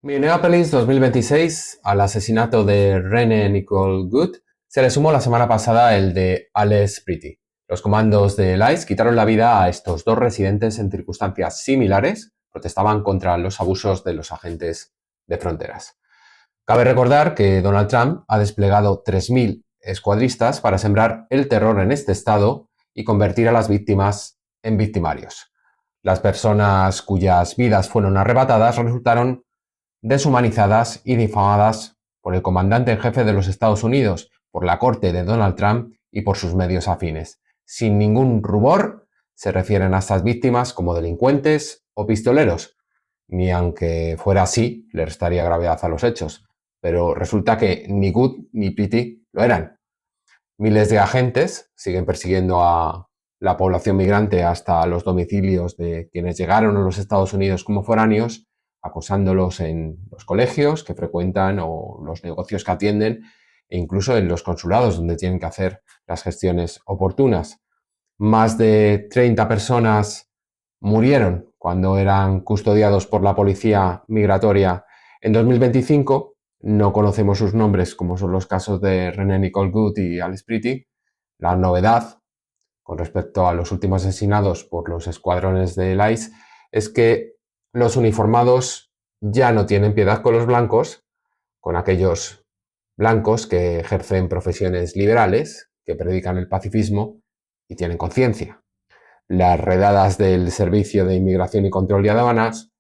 Minneapolis 2026, al asesinato de Rene Nicole Good, se le sumó la semana pasada el de Alex Pretty. Los comandos de ICE quitaron la vida a estos dos residentes en circunstancias similares, protestaban contra los abusos de los agentes de fronteras. Cabe recordar que Donald Trump ha desplegado 3.000 escuadristas para sembrar el terror en este estado y convertir a las víctimas en victimarios. Las personas cuyas vidas fueron arrebatadas resultaron deshumanizadas y difamadas por el comandante en jefe de los Estados Unidos, por la corte de Donald Trump y por sus medios afines. Sin ningún rubor, se refieren a estas víctimas como delincuentes o pistoleros, ni aunque fuera así, le restaría gravedad a los hechos. Pero resulta que ni Good ni Pretty lo eran. Miles de agentes siguen persiguiendo a la población migrante hasta los domicilios de quienes llegaron a los Estados Unidos como foráneos, acosándolos en los colegios que frecuentan o los negocios que atienden e incluso en los consulados donde tienen que hacer las gestiones oportunas. Más de 30 personas murieron cuando eran custodiados por la policía migratoria en 2025. No conocemos sus nombres, como son los casos de René Nicole Good y Alex Pretty. La novedad con respecto a los últimos asesinados por los escuadrones del ICE es que los uniformados ya no tienen piedad con los blancos, con aquellos blancos que ejercen profesiones liberales, que predican el pacifismo y tienen conciencia. Las redadas del Servicio de Inmigración y Control de Aduanas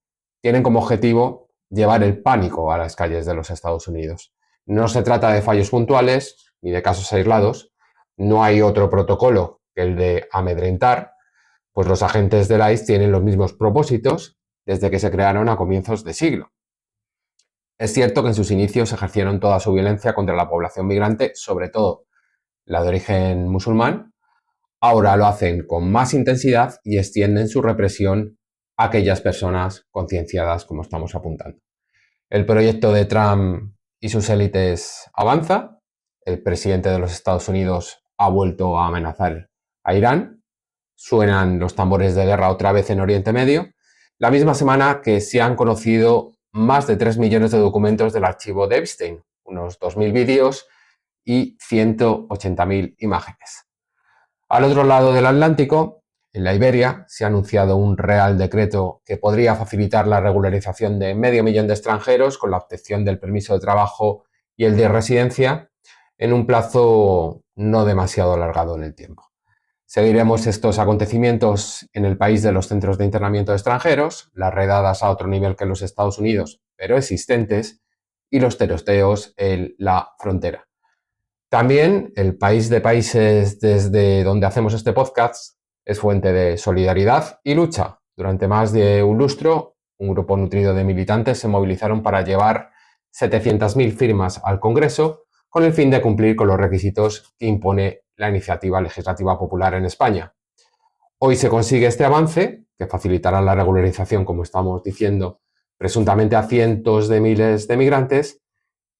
tienen como objetivo llevar el pánico a las calles de los Estados Unidos. No se trata de fallos puntuales ni de casos aislados. No hay otro protocolo que el de amedrentar, pues los agentes del ICE tienen los mismos propósitos desde que se crearon a comienzos de siglo. Es cierto que en sus inicios ejercieron toda su violencia contra la población migrante, sobre todo la de origen musulmán. Ahora lo hacen con más intensidad y extienden su represión a aquellas personas concienciadas, como estamos apuntando. El proyecto de Trump y sus élites avanza. El presidente de los Estados Unidos ha vuelto a amenazar a Irán. Suenan los tambores de guerra otra vez en Oriente Medio. La misma semana que se han conocido más de 3 millones de documentos del archivo de Epstein, unos 2.000 vídeos y 180.000 imágenes. Al otro lado del Atlántico, en la Iberia, se ha anunciado un real decreto que podría facilitar la regularización de 500.000 de extranjeros con la obtención del permiso de trabajo y el de residencia en un plazo no demasiado alargado en el tiempo. Seguiremos estos acontecimientos en el país de los centros de internamiento de extranjeros, las redadas a otro nivel que en los Estados Unidos, pero existentes, y los tiroteos en la frontera. También el país de países desde donde hacemos este podcast es fuente de solidaridad y lucha. Durante más de un lustro, un grupo nutrido de militantes se movilizaron para llevar 700.000 firmas al Congreso con el fin de cumplir con los requisitos que impone la iniciativa legislativa popular en España. Hoy se consigue este avance, que facilitará la regularización, como estamos diciendo, presuntamente a cientos de miles de migrantes,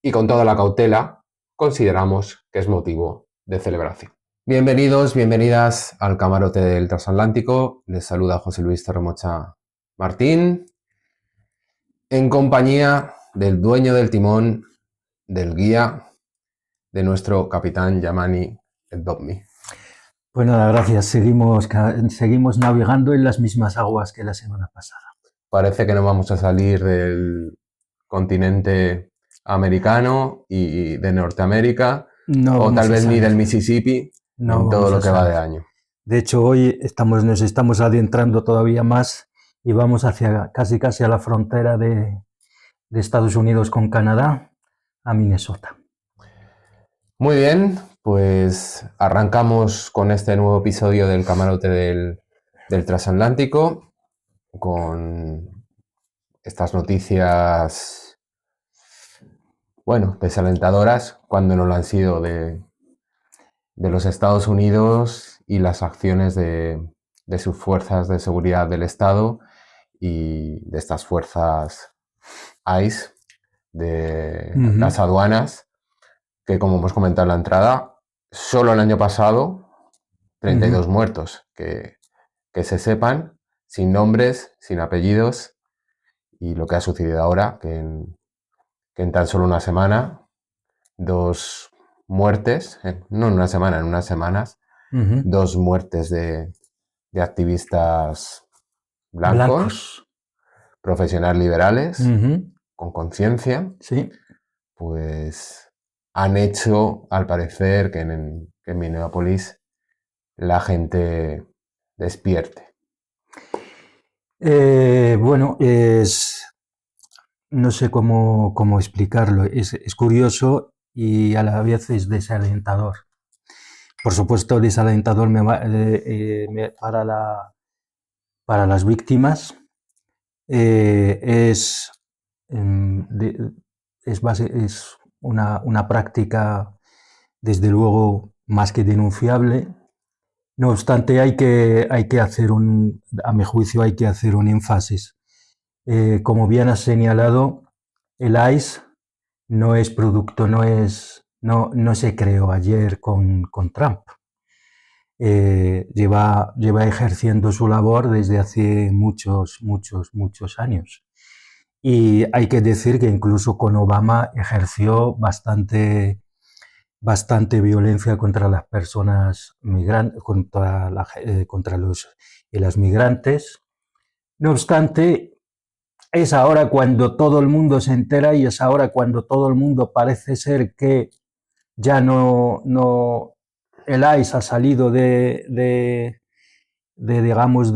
y con toda la cautela consideramos que es motivo de celebración. Bienvenidos, bienvenidas al camarote del Transatlántico. Les saluda José Luis Torremocha Martín, en compañía del dueño del timón, del guía, de nuestro capitán Yamani Dovmi. Pues nada, gracias. Seguimos navegando en las mismas aguas que la semana pasada. Parece que no vamos a salir del continente americano y de Norteamérica, No o vamos tal a vez ni salir. del Mississippi, No en todo vamos lo a que va salir. de año. De hecho, hoy nos estamos adentrando todavía más y vamos hacia casi a la frontera de Estados Unidos con Canadá, a Minnesota. Muy bien, pues arrancamos con este nuevo episodio del camarote del Transatlántico, con estas noticias, bueno, desalentadoras, cuando no lo han sido, de los Estados Unidos y las acciones de sus fuerzas de seguridad del Estado y de estas fuerzas ICE, de las aduanas, que, como hemos comentado en la entrada, solo el año pasado 32 muertos, que se sepan, sin nombres, sin apellidos, Y lo que ha sucedido ahora, que en tan solo una semana, 2 muertes, no en una semana, en unas semanas, 2 muertes de activistas blancos, profesionales liberales, con conciencia, sí. pues han hecho, al parecer, que en Minneapolis la gente despierte. Bueno, no sé cómo explicarlo. Es curioso y a la vez es desalentador. Por supuesto, desalentador para las víctimas. Es una práctica, desde luego, más que denunciable. No obstante, hay que hacer a mi juicio, hay que hacer un énfasis. Como bien has señalado, el ICE no es producto, no se creó ayer con Trump. Lleva ejerciendo su labor desde hace muchos años. Y hay que decir que incluso con Obama ejerció bastante violencia contra las personas migrantes, contra las migrantes. No obstante, es ahora cuando todo el mundo se entera y es ahora cuando todo el mundo parece ser que ya no el ICE ha salido digamos,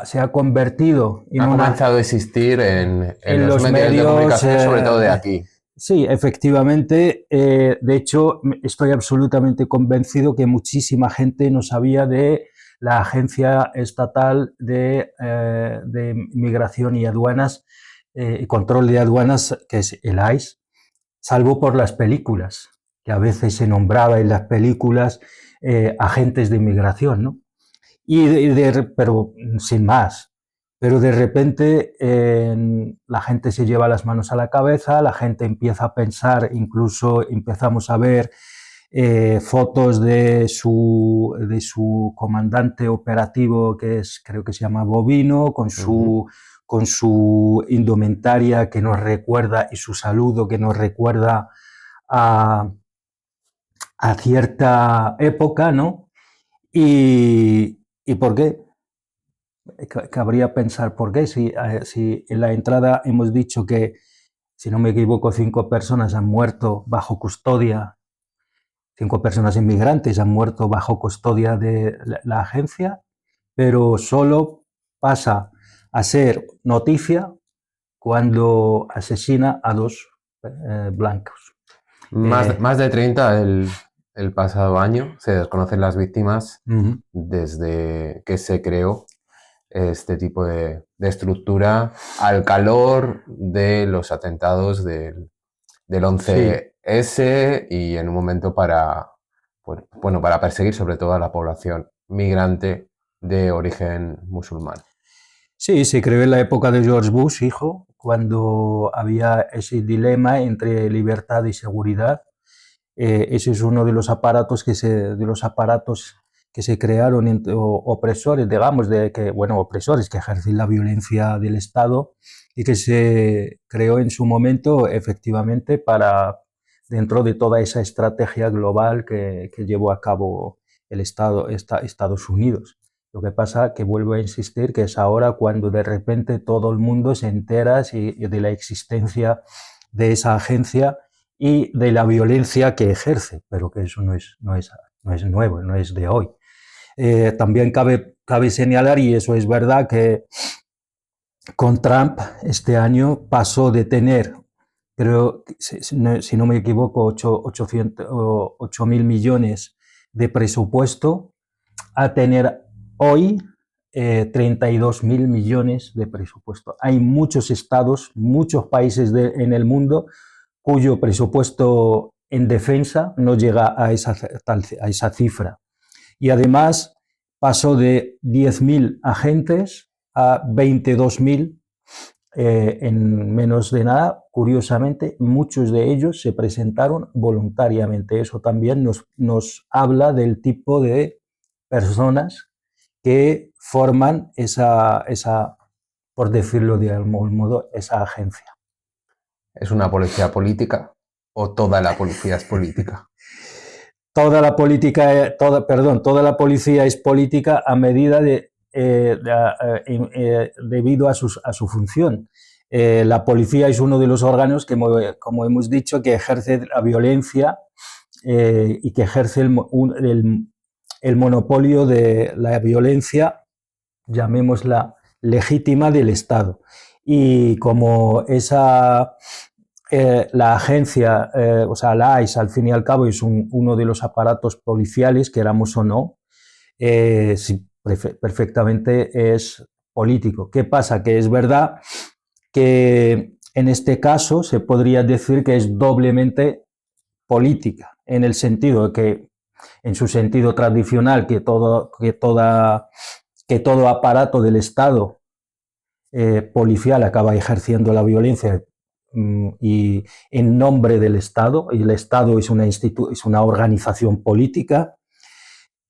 se ha convertido en Ha comenzado a existir en los medios de comunicación, sobre todo de aquí. Sí, efectivamente. De hecho, estoy absolutamente convencido que muchísima gente no sabía de la Agencia Estatal de Migración y Aduanas, y Control de Aduanas, que es el ICE, salvo por las películas, que a veces se nombraba en las películas agentes de inmigración, ¿no? Pero sin más. Pero de repente la gente se lleva las manos a la cabeza, la gente empieza a pensar, incluso empezamos a ver fotos de su comandante operativo, creo que se llama Bovino, con su indumentaria que nos recuerda, y su saludo que nos recuerda a cierta época, ¿no? ¿Y por qué? Cabría pensar por qué. Si en la entrada hemos dicho que, si no me equivoco, 5 personas han muerto bajo custodia, 5 personas inmigrantes han muerto bajo custodia de la agencia, pero solo pasa a ser noticia cuando asesina a 2 blancos. Más de 30 el pasado año. Se desconocen las víctimas desde que se creó este tipo de estructura al calor de los atentados del 11S y en un momento para perseguir sobre todo a la población migrante de origen musulmán. Sí, se creó en la época de George Bush, hijo, cuando había ese dilema entre libertad y seguridad. Ese es uno de los aparatos que se crearon, opresores, digamos, opresores que ejercen la violencia del Estado, y que se creó en su momento efectivamente dentro de toda esa estrategia global que llevó a cabo Estados Unidos. Lo que pasa, que vuelvo a insistir, que es ahora cuando de repente todo el mundo se entera de la existencia de esa agencia y de la violencia que ejerce, pero que eso no es nuevo, no es de hoy. También cabe señalar, y eso es verdad, que con Trump este año pasó de tener, creo, si no me equivoco, 8.000 millones de presupuesto, a tener hoy 32.000 millones de presupuesto. Hay muchos estados, muchos países en el mundo cuyo presupuesto en defensa no llega a esa cifra. Y además pasó de 10.000 agentes a 22.000 en menos de nada. Curiosamente, muchos de ellos se presentaron voluntariamente. Eso también nos habla del tipo de personas que forman esa por decirlo de algún modo, esa agencia. ¿Es una policía política o toda la policía es política? Toda la política, toda la policía es política a medida debido a su función. La policía es uno de los órganos que, como hemos dicho, que ejerce la violencia y que ejerce el monopolio de la violencia, llamémosla legítima, del Estado. Y como la agencia, o sea, la ICE, al fin y al cabo, es uno de los aparatos policiales, queramos o no, sí, perfectamente es político. ¿Qué pasa? Que es verdad que en este caso se podría decir que es doblemente política, en el sentido de que, en su sentido tradicional, que todo aparato del Estado policial acaba ejerciendo la violencia y en nombre del Estado, y el Estado es una organización política.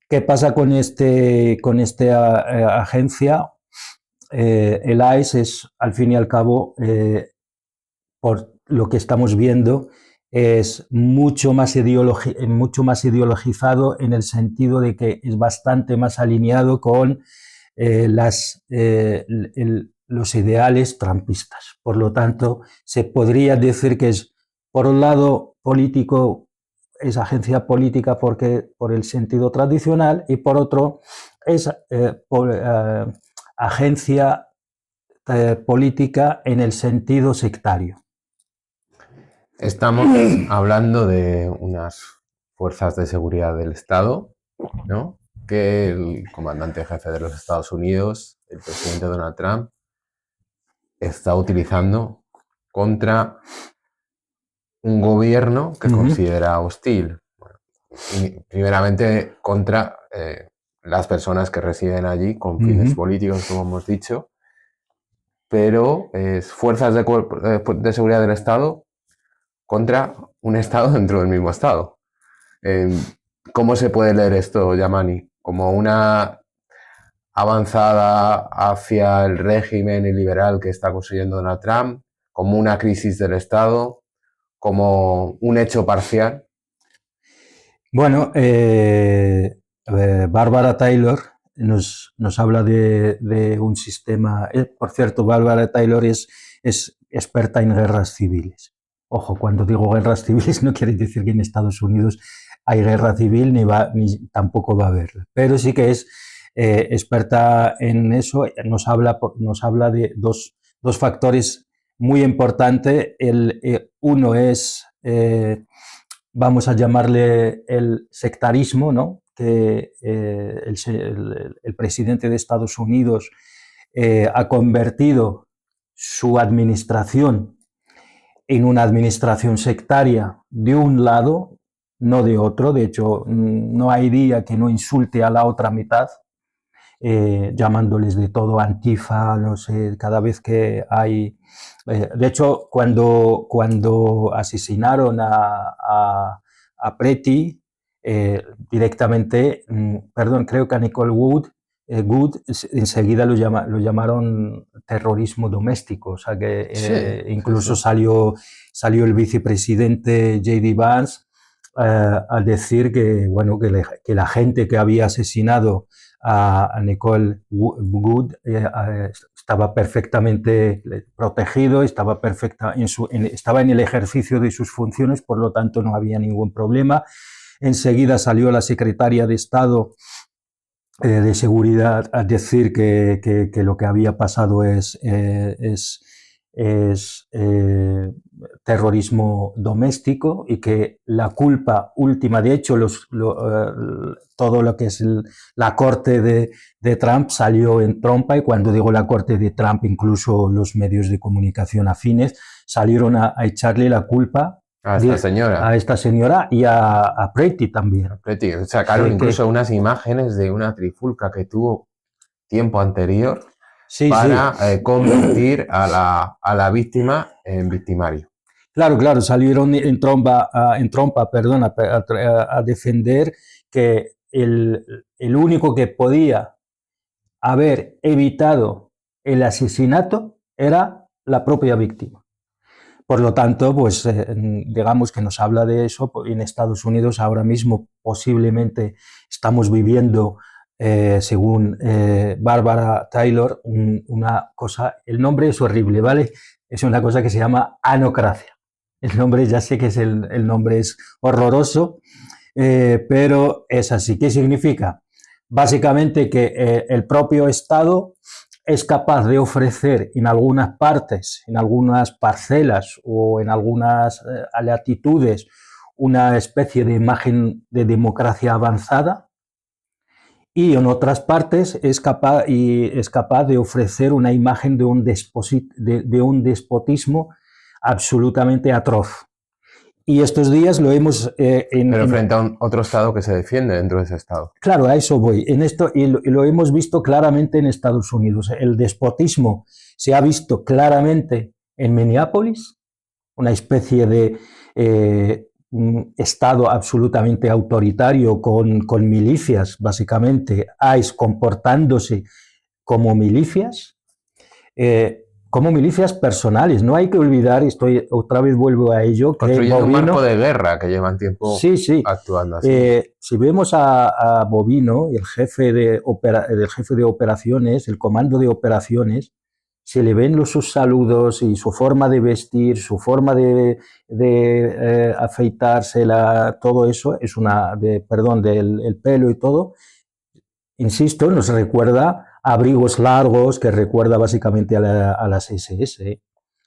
¿Qué pasa con esta agencia? El ICE es, al fin y al cabo, por lo que estamos viendo, es mucho más ideologizado, en el sentido de que es bastante más alineado con los ideales trumpistas. Por lo tanto, se podría decir que es, por un lado, político, es agencia política por el sentido tradicional, y por otro, es agencia política en el sentido sectario. Estamos hablando de unas fuerzas de seguridad del Estado, ¿no?, que el comandante jefe de los Estados Unidos, el presidente Donald Trump, está utilizando contra un gobierno que considera hostil. Bueno, y primeramente contra las personas que residen allí con fines políticos, como hemos dicho, pero es fuerzas de seguridad del Estado contra un Estado dentro del mismo Estado. ¿Cómo se puede leer esto, Yamani? ¿Como una avanzada hacia el régimen liberal que está construyendo Donald Trump? ¿Como una crisis del Estado? ¿Como un hecho parcial? Bueno, Barbara Taylor nos habla de un sistema. Por cierto, Barbara Taylor es experta en guerras civiles. Ojo, cuando digo guerras civiles no quiere decir que en Estados Unidos hay guerra civil, ni tampoco va a haber. Pero sí que es experta en eso. Nos habla de dos factores muy importantes. Uno es, vamos a llamarle, el sectarismo, ¿no?, que el presidente de Estados Unidos ha convertido su administración en una administración sectaria de un lado, no de otro. De hecho, no hay día que no insulte a la otra mitad, llamándoles de todo, Antifa, no sé, cada vez que hay... de hecho, cuando asesinaron a Preti, directamente, perdón, creo que a Nicole Wood, enseguida lo llamaron terrorismo doméstico. O sea que incluso salió el vicepresidente J.D. Vance a decir que, bueno, que la gente que había asesinado a Nicole Wood estaba perfectamente protegido, estaba en el ejercicio de sus funciones, por lo tanto no había ningún problema. Enseguida salió la secretaria de Estado de Seguridad a decir que lo que había pasado es terrorismo doméstico, y que la culpa última, de hecho, todo lo que es la corte de Trump salió en trompa, y cuando digo la corte de Trump, incluso los medios de comunicación afines salieron a echarle la culpa a esta señora y a Preti también. Preti sacaron incluso unas imágenes de una trifulca que tuvo tiempo anterior para convertir a la víctima en victimario. Claro, salieron en trompa, a defender que el único que podía haber evitado el asesinato era la propia víctima. Por lo tanto, pues digamos que nos habla de eso. En Estados Unidos ahora mismo posiblemente estamos viviendo, según Barbara Taylor, una cosa, el nombre es horrible, ¿vale? Es una cosa que se llama anocracia. El nombre, ya sé que el nombre es horroroso, pero es así. ¿Qué significa? Básicamente que el propio Estado es capaz de ofrecer en algunas partes, en algunas parcelas o en algunas latitudes una especie de imagen de democracia avanzada, y en otras partes es capaz de ofrecer una imagen de un despotismo absolutamente atroz. Y estos días lo hemos... Pero frente a otro Estado que se defiende dentro de ese Estado. Claro, a eso voy. En esto, y lo hemos visto claramente en Estados Unidos. El despotismo se ha visto claramente en Minneapolis, una especie de un Estado absolutamente autoritario con milicias, básicamente, ICE comportándose como milicias. Como milicias personales. No hay que olvidar, otra vez vuelvo a ello, que construyendo Bovino, un marco de guerra que llevan tiempo actuando así. Si vemos a Bovino, el jefe de operaciones, el comando de operaciones, se le ven sus saludos y su forma de vestir, su forma de afeitarse, todo eso, es el pelo y todo, insisto, nos recuerda abrigos largos, que recuerda básicamente a las SS,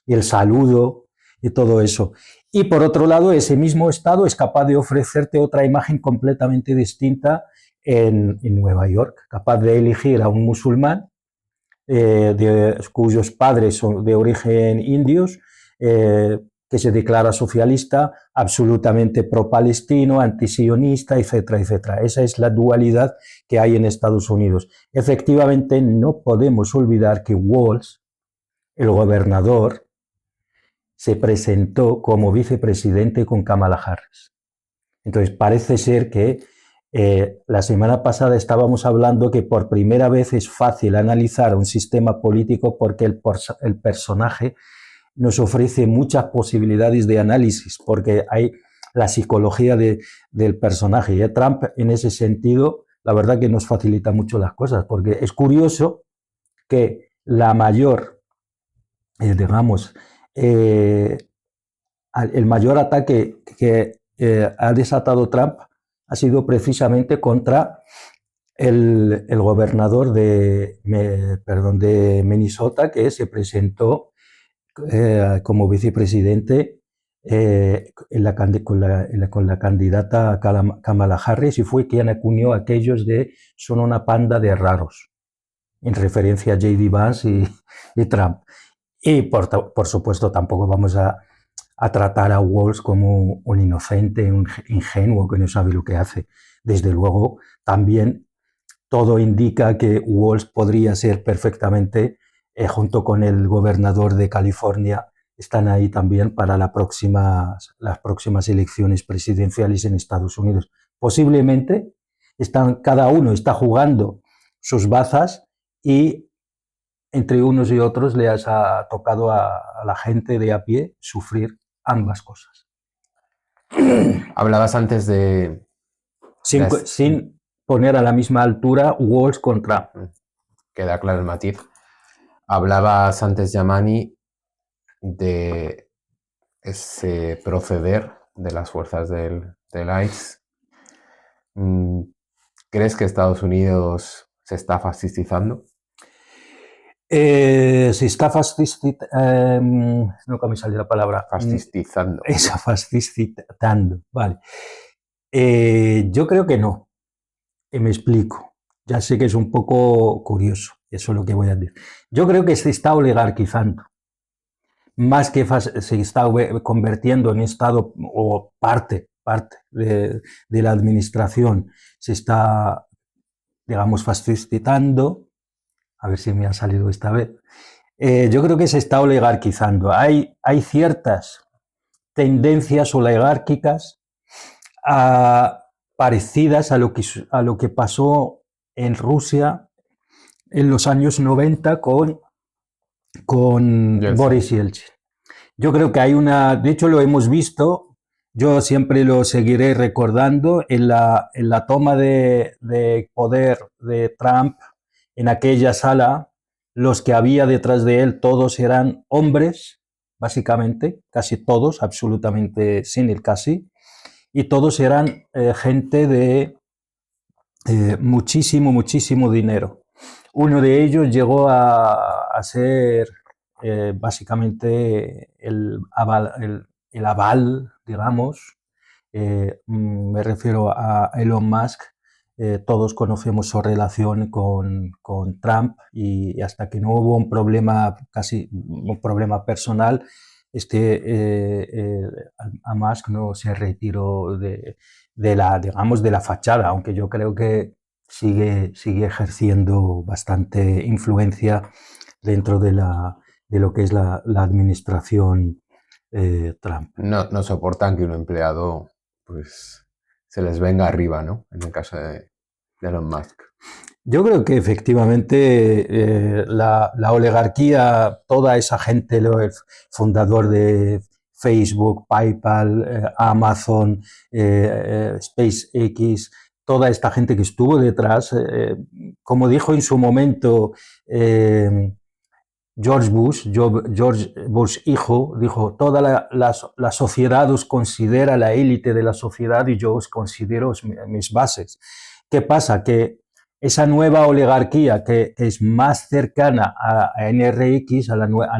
y el saludo y todo eso. Y por otro lado, ese mismo Estado es capaz de ofrecerte otra imagen completamente distinta en Nueva York, capaz de elegir a un musulmán cuyos padres son de origen indios, que se declara socialista, absolutamente pro-palestino, antisionista, etcétera, etcétera. Esa es la dualidad que hay en Estados Unidos. Efectivamente, no podemos olvidar que Walz, el gobernador, se presentó como vicepresidente con Kamala Harris. Entonces, parece ser que la semana pasada estábamos hablando que por primera vez es fácil analizar un sistema político porque el personaje nos ofrece muchas posibilidades de análisis, porque hay la psicología del personaje. Y Trump, en ese sentido, la verdad que nos facilita mucho las cosas, porque es curioso que la mayor, el mayor ataque que ha desatado Trump ha sido precisamente contra el gobernador de Minnesota, que se presentó como vicepresidente con la candidata Kamala Harris, y fue quien acuñó aquellos de son una panda de raros, en referencia a J.D. Vance y Trump. Y por supuesto tampoco vamos a tratar a Walz como un inocente, un ingenuo que no sabe lo que hace. Desde luego, también todo indica que Walz podría ser perfectamente, junto con el gobernador de California, están ahí también para las próximas elecciones presidenciales en Estados Unidos. Posiblemente cada uno está jugando sus bazas, y entre unos y otros les ha tocado a la gente de a pie sufrir ambas cosas. Hablabas antes de... Sin poner a la misma altura Walz contra... Queda claro el matiz. Hablabas antes, Yamani, de ese proceder de las fuerzas del ICE. ¿Crees que Estados Unidos se está fascistizando? Se está nunca me sale la palabra. Fascistizando. Eso, fascistando, vale. Yo creo que no. Y me explico. Ya sé que es un poco curioso, eso es lo que voy a decir. Yo creo que se está oligarquizando. Más que se está convirtiendo en Estado o parte de la administración, se está, digamos, fascistizando. A ver si me ha salido esta vez. Yo creo que se está oligarquizando. Hay ciertas tendencias oligárquicas parecidas a lo que pasó en Rusia en los años 90 con con Yeltsin. Boris Yeltsin. Yo creo que hay una, de hecho lo hemos visto, yo siempre lo seguiré recordando, en la toma de poder de Trump, en aquella sala, los que había detrás de él, todos eran hombres, básicamente, casi todos, absolutamente sin el casi, y todos eran gente de muchísimo, muchísimo dinero. Uno de ellos llegó a ser básicamente el aval, digamos, me refiero a Elon Musk. Todos conocemos su relación con Trump y hasta que no hubo un problema, casi un problema personal, a Musk no se retiró digamos, de la fachada, aunque yo creo que sigue ejerciendo bastante influencia dentro de lo que es la administración Trump. No soportan que un empleado pues se les venga arriba, ¿no? En el caso de Elon Musk. Yo creo que efectivamente la oligarquía, toda esa gente, el fundador de Facebook, PayPal, Amazon, SpaceX, toda esta gente que estuvo detrás, como dijo en su momento George Bush hijo, dijo, toda la sociedad os considera la élite de la sociedad y yo os considero mis bases. ¿Qué pasa? Que esa nueva oligarquía que es más cercana a NRX, a la nueva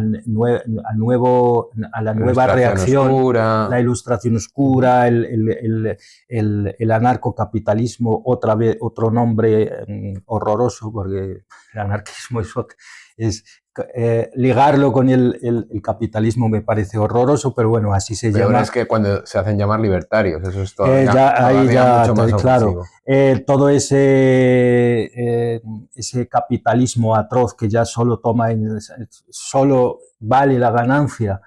reacción, oscura. la ilustración oscura, el anarcocapitalismo, otra vez otro nombre horroroso, porque el anarquismo es ligarlo con el capitalismo me parece horroroso, pero bueno, así se Pero llama. es que cuando se hacen llamar libertarios, eso es todavía mucho más claro, todo ese capitalismo atroz que ya solo solo vale la ganancia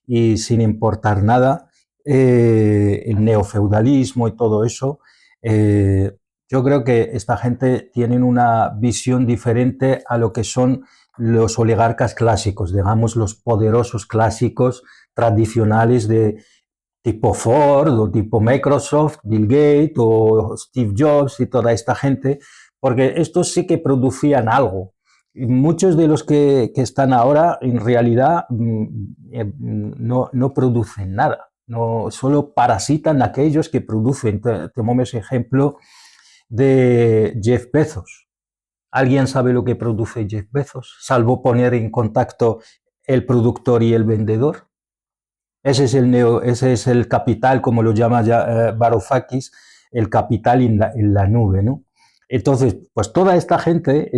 y sin importar nada, el neofeudalismo y todo eso, yo creo que esta gente tiene una visión diferente a lo que son los oligarcas clásicos, digamos, los poderosos clásicos tradicionales de tipo Ford o tipo Microsoft, Bill Gates o Steve Jobs y toda esta gente, porque estos sí que producían algo. Muchos de los que están ahora en realidad no producen nada, no, solo parasitan a aquellos que producen. Tomemos ejemplo de Jeff Bezos. ¿Alguien sabe lo que produce Jeff Bezos? Salvo poner en contacto el productor y el vendedor. Ese es el capital, como lo llama ya Varoufakis, el capital en la nube, ¿no? Entonces, pues toda esta gente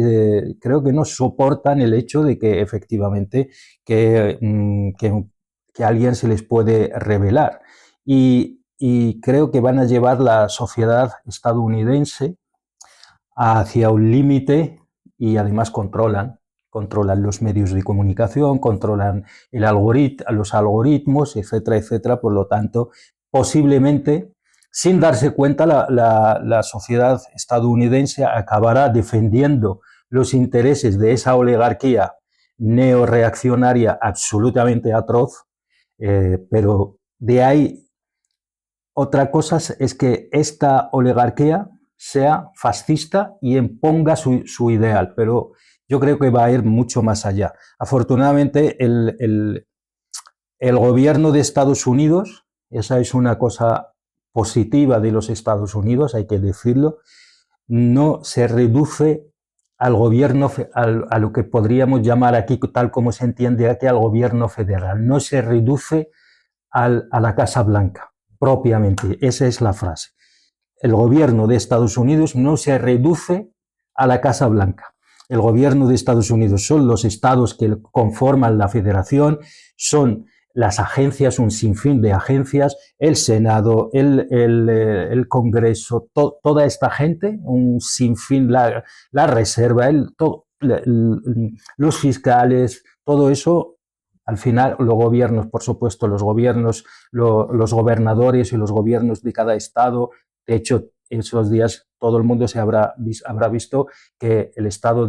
creo que no soportan el hecho de que efectivamente que a alguien se les puede revelar. Y creo que van a llevar la sociedad estadounidense hacia un límite y además controlan los medios de comunicación, controlan los algoritmos, etcétera, etcétera. Por lo tanto, posiblemente, sin darse cuenta, la sociedad estadounidense acabará defendiendo los intereses de esa oligarquía neoreaccionaria absolutamente atroz, pero de ahí otra cosa es que esta oligarquía sea fascista y imponga su ideal, pero yo creo que va a ir mucho más allá. Afortunadamente, el gobierno de Estados Unidos, esa es una cosa positiva de los Estados Unidos, hay que decirlo, no se reduce al gobierno, a lo que podríamos llamar aquí, tal como se entiende aquí, al gobierno federal, no se reduce a la Casa Blanca, propiamente, esa es la frase. El gobierno de Estados Unidos no se reduce a la Casa Blanca. El gobierno de Estados Unidos son los estados que conforman la federación, son las agencias, un sinfín de agencias, el Senado, el Congreso, toda esta gente, un sinfín, la Reserva, los fiscales, todo eso. Al final, los gobiernos, por supuesto, los gobernadores y los gobiernos de cada estado. De hecho, en esos días todo el mundo habrá visto que el estado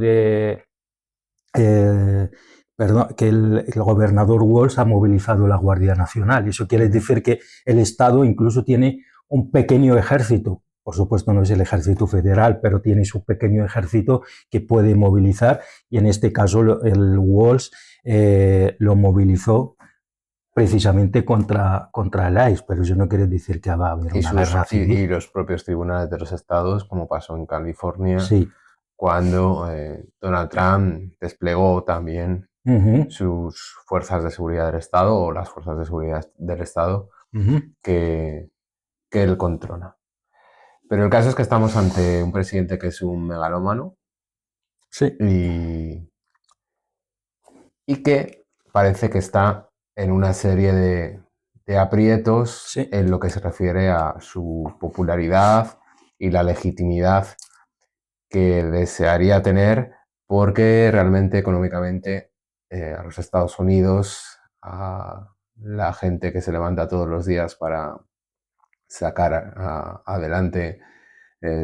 perdón, que el gobernador Walz ha movilizado la Guardia Nacional. Eso quiere decir que el Estado incluso tiene un pequeño ejército. Por supuesto no es el ejército federal, pero tiene su pequeño ejército que puede movilizar, y en este caso el Walz lo movilizó precisamente contra el ICE, pero eso no quiere decir que va a haber una guerra civil. Y los propios tribunales de los estados, como pasó en California, Sí. cuando Donald Trump desplegó también sus fuerzas de seguridad del estado, o las fuerzas de seguridad del estado que él controla. Pero el caso es que estamos ante un presidente que es un megalómano. Sí. Y que parece que está en una serie de aprietos, Sí, en lo que se refiere a su popularidad y la legitimidad que desearía tener, porque realmente económicamente a los Estados Unidos, a la gente que se levanta todos los días para sacar adelante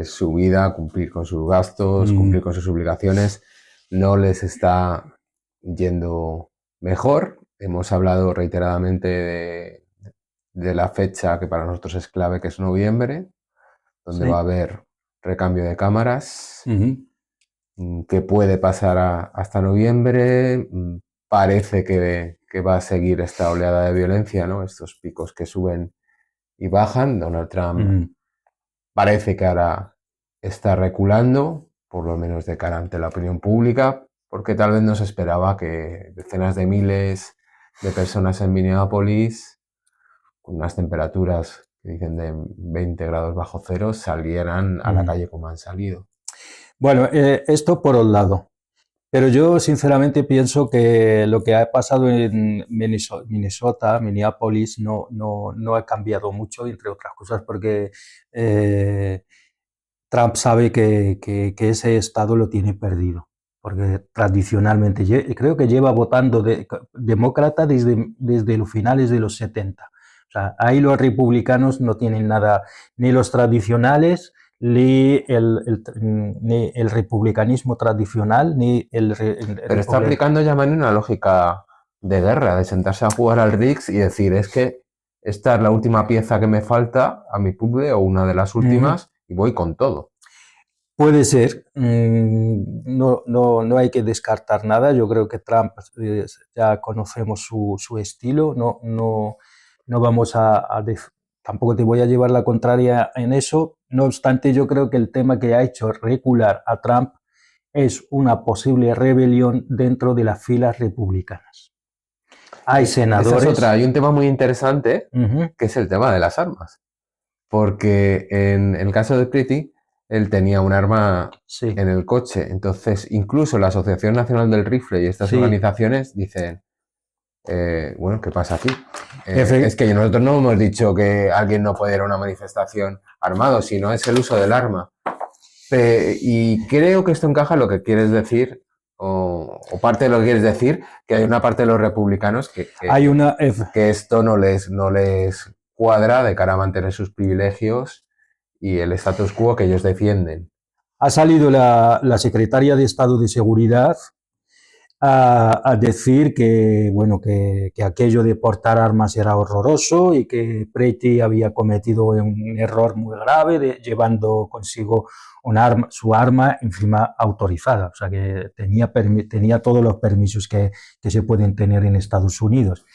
su vida, cumplir con sus gastos, cumplir con sus obligaciones, no les está yendo mejor. Hemos hablado reiteradamente de la fecha que para nosotros es clave, que es noviembre, donde sí. va a haber recambio de cámaras. ¿Qué puede pasar hasta noviembre? Parece que va a seguir esta oleada de violencia, ¿no? Estos picos que suben y bajan. Donald Trump parece que ahora está reculando, por lo menos de cara ante la opinión pública, porque tal vez no se esperaba que decenas de miles de personas en Minneapolis, con unas temperaturas que dicen de 20 grados bajo cero, salieran a la calle como han salido. Bueno, esto por un lado. Pero yo sinceramente pienso que lo que ha pasado en Minnesota, Minneapolis, no ha cambiado mucho, entre otras cosas, porque Trump sabe que ese estado lo tiene perdido. Porque tradicionalmente, creo que lleva votando demócrata desde los finales de los 70. O sea, ahí los republicanos no tienen nada, ni los tradicionales, ni el republicanismo tradicional, ni Pero está aplicando ya una lógica de guerra, de sentarse a jugar al Riggs y decir, es que esta es la última pieza que me falta a mi puzzle, o una de las últimas, y voy con todo. Puede ser, no hay que descartar nada. Yo creo que Trump, ya conocemos su estilo, no vamos tampoco te voy a llevar la contraria en eso. No obstante, yo creo que el tema que ha hecho recular a Trump es una posible rebelión dentro de las filas republicanas. Hay senadores... Esa es otra. Hay un tema muy interesante, que es el tema de las armas. Porque en el caso de Pretty, él tenía un arma en el coche. Entonces, incluso la Asociación Nacional del Rifle y estas organizaciones dicen, bueno, ¿qué pasa aquí? Es que nosotros no hemos dicho que alguien no puede ir a una manifestación armado, sino es el uso del arma. Y creo que esto encaja en lo que quieres decir, o parte de lo que quieres decir, que hay una parte de los republicanos que esto no les cuadra de cara a mantener sus privilegios y el status quo que ellos defienden. Ha salido la secretaria de Estado de Seguridad a decir que, bueno, que aquello de portar armas era horroroso y que Pretty había cometido un error muy grave llevando consigo su arma encima autorizada, o sea que tenía todos los permisos que se pueden tener en Estados Unidos.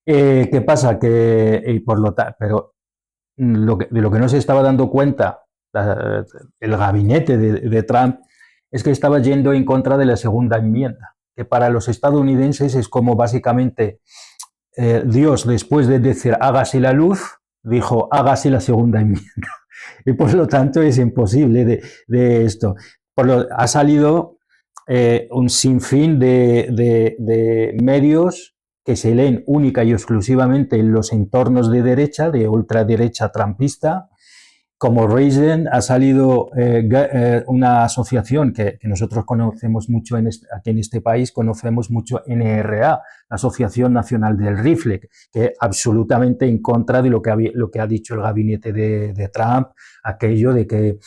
¿Qué pasa? Pero de lo que no se estaba dando cuenta el gabinete de Trump es que estaba yendo en contra de la segunda enmienda, que para los estadounidenses es como básicamente Dios, después de decir hágase la luz, dijo hágase la segunda enmienda. Y por lo tanto es imposible de esto. Ha salido un sinfín de medios que se leen única y exclusivamente en los entornos de derecha, de ultraderecha trumpista. Como Reason, ha salido una asociación que nosotros conocemos mucho aquí en este país, conocemos mucho, NRA, la Asociación Nacional del Rifle, que es absolutamente en contra de lo que ha dicho el gabinete de Trump, aquello de que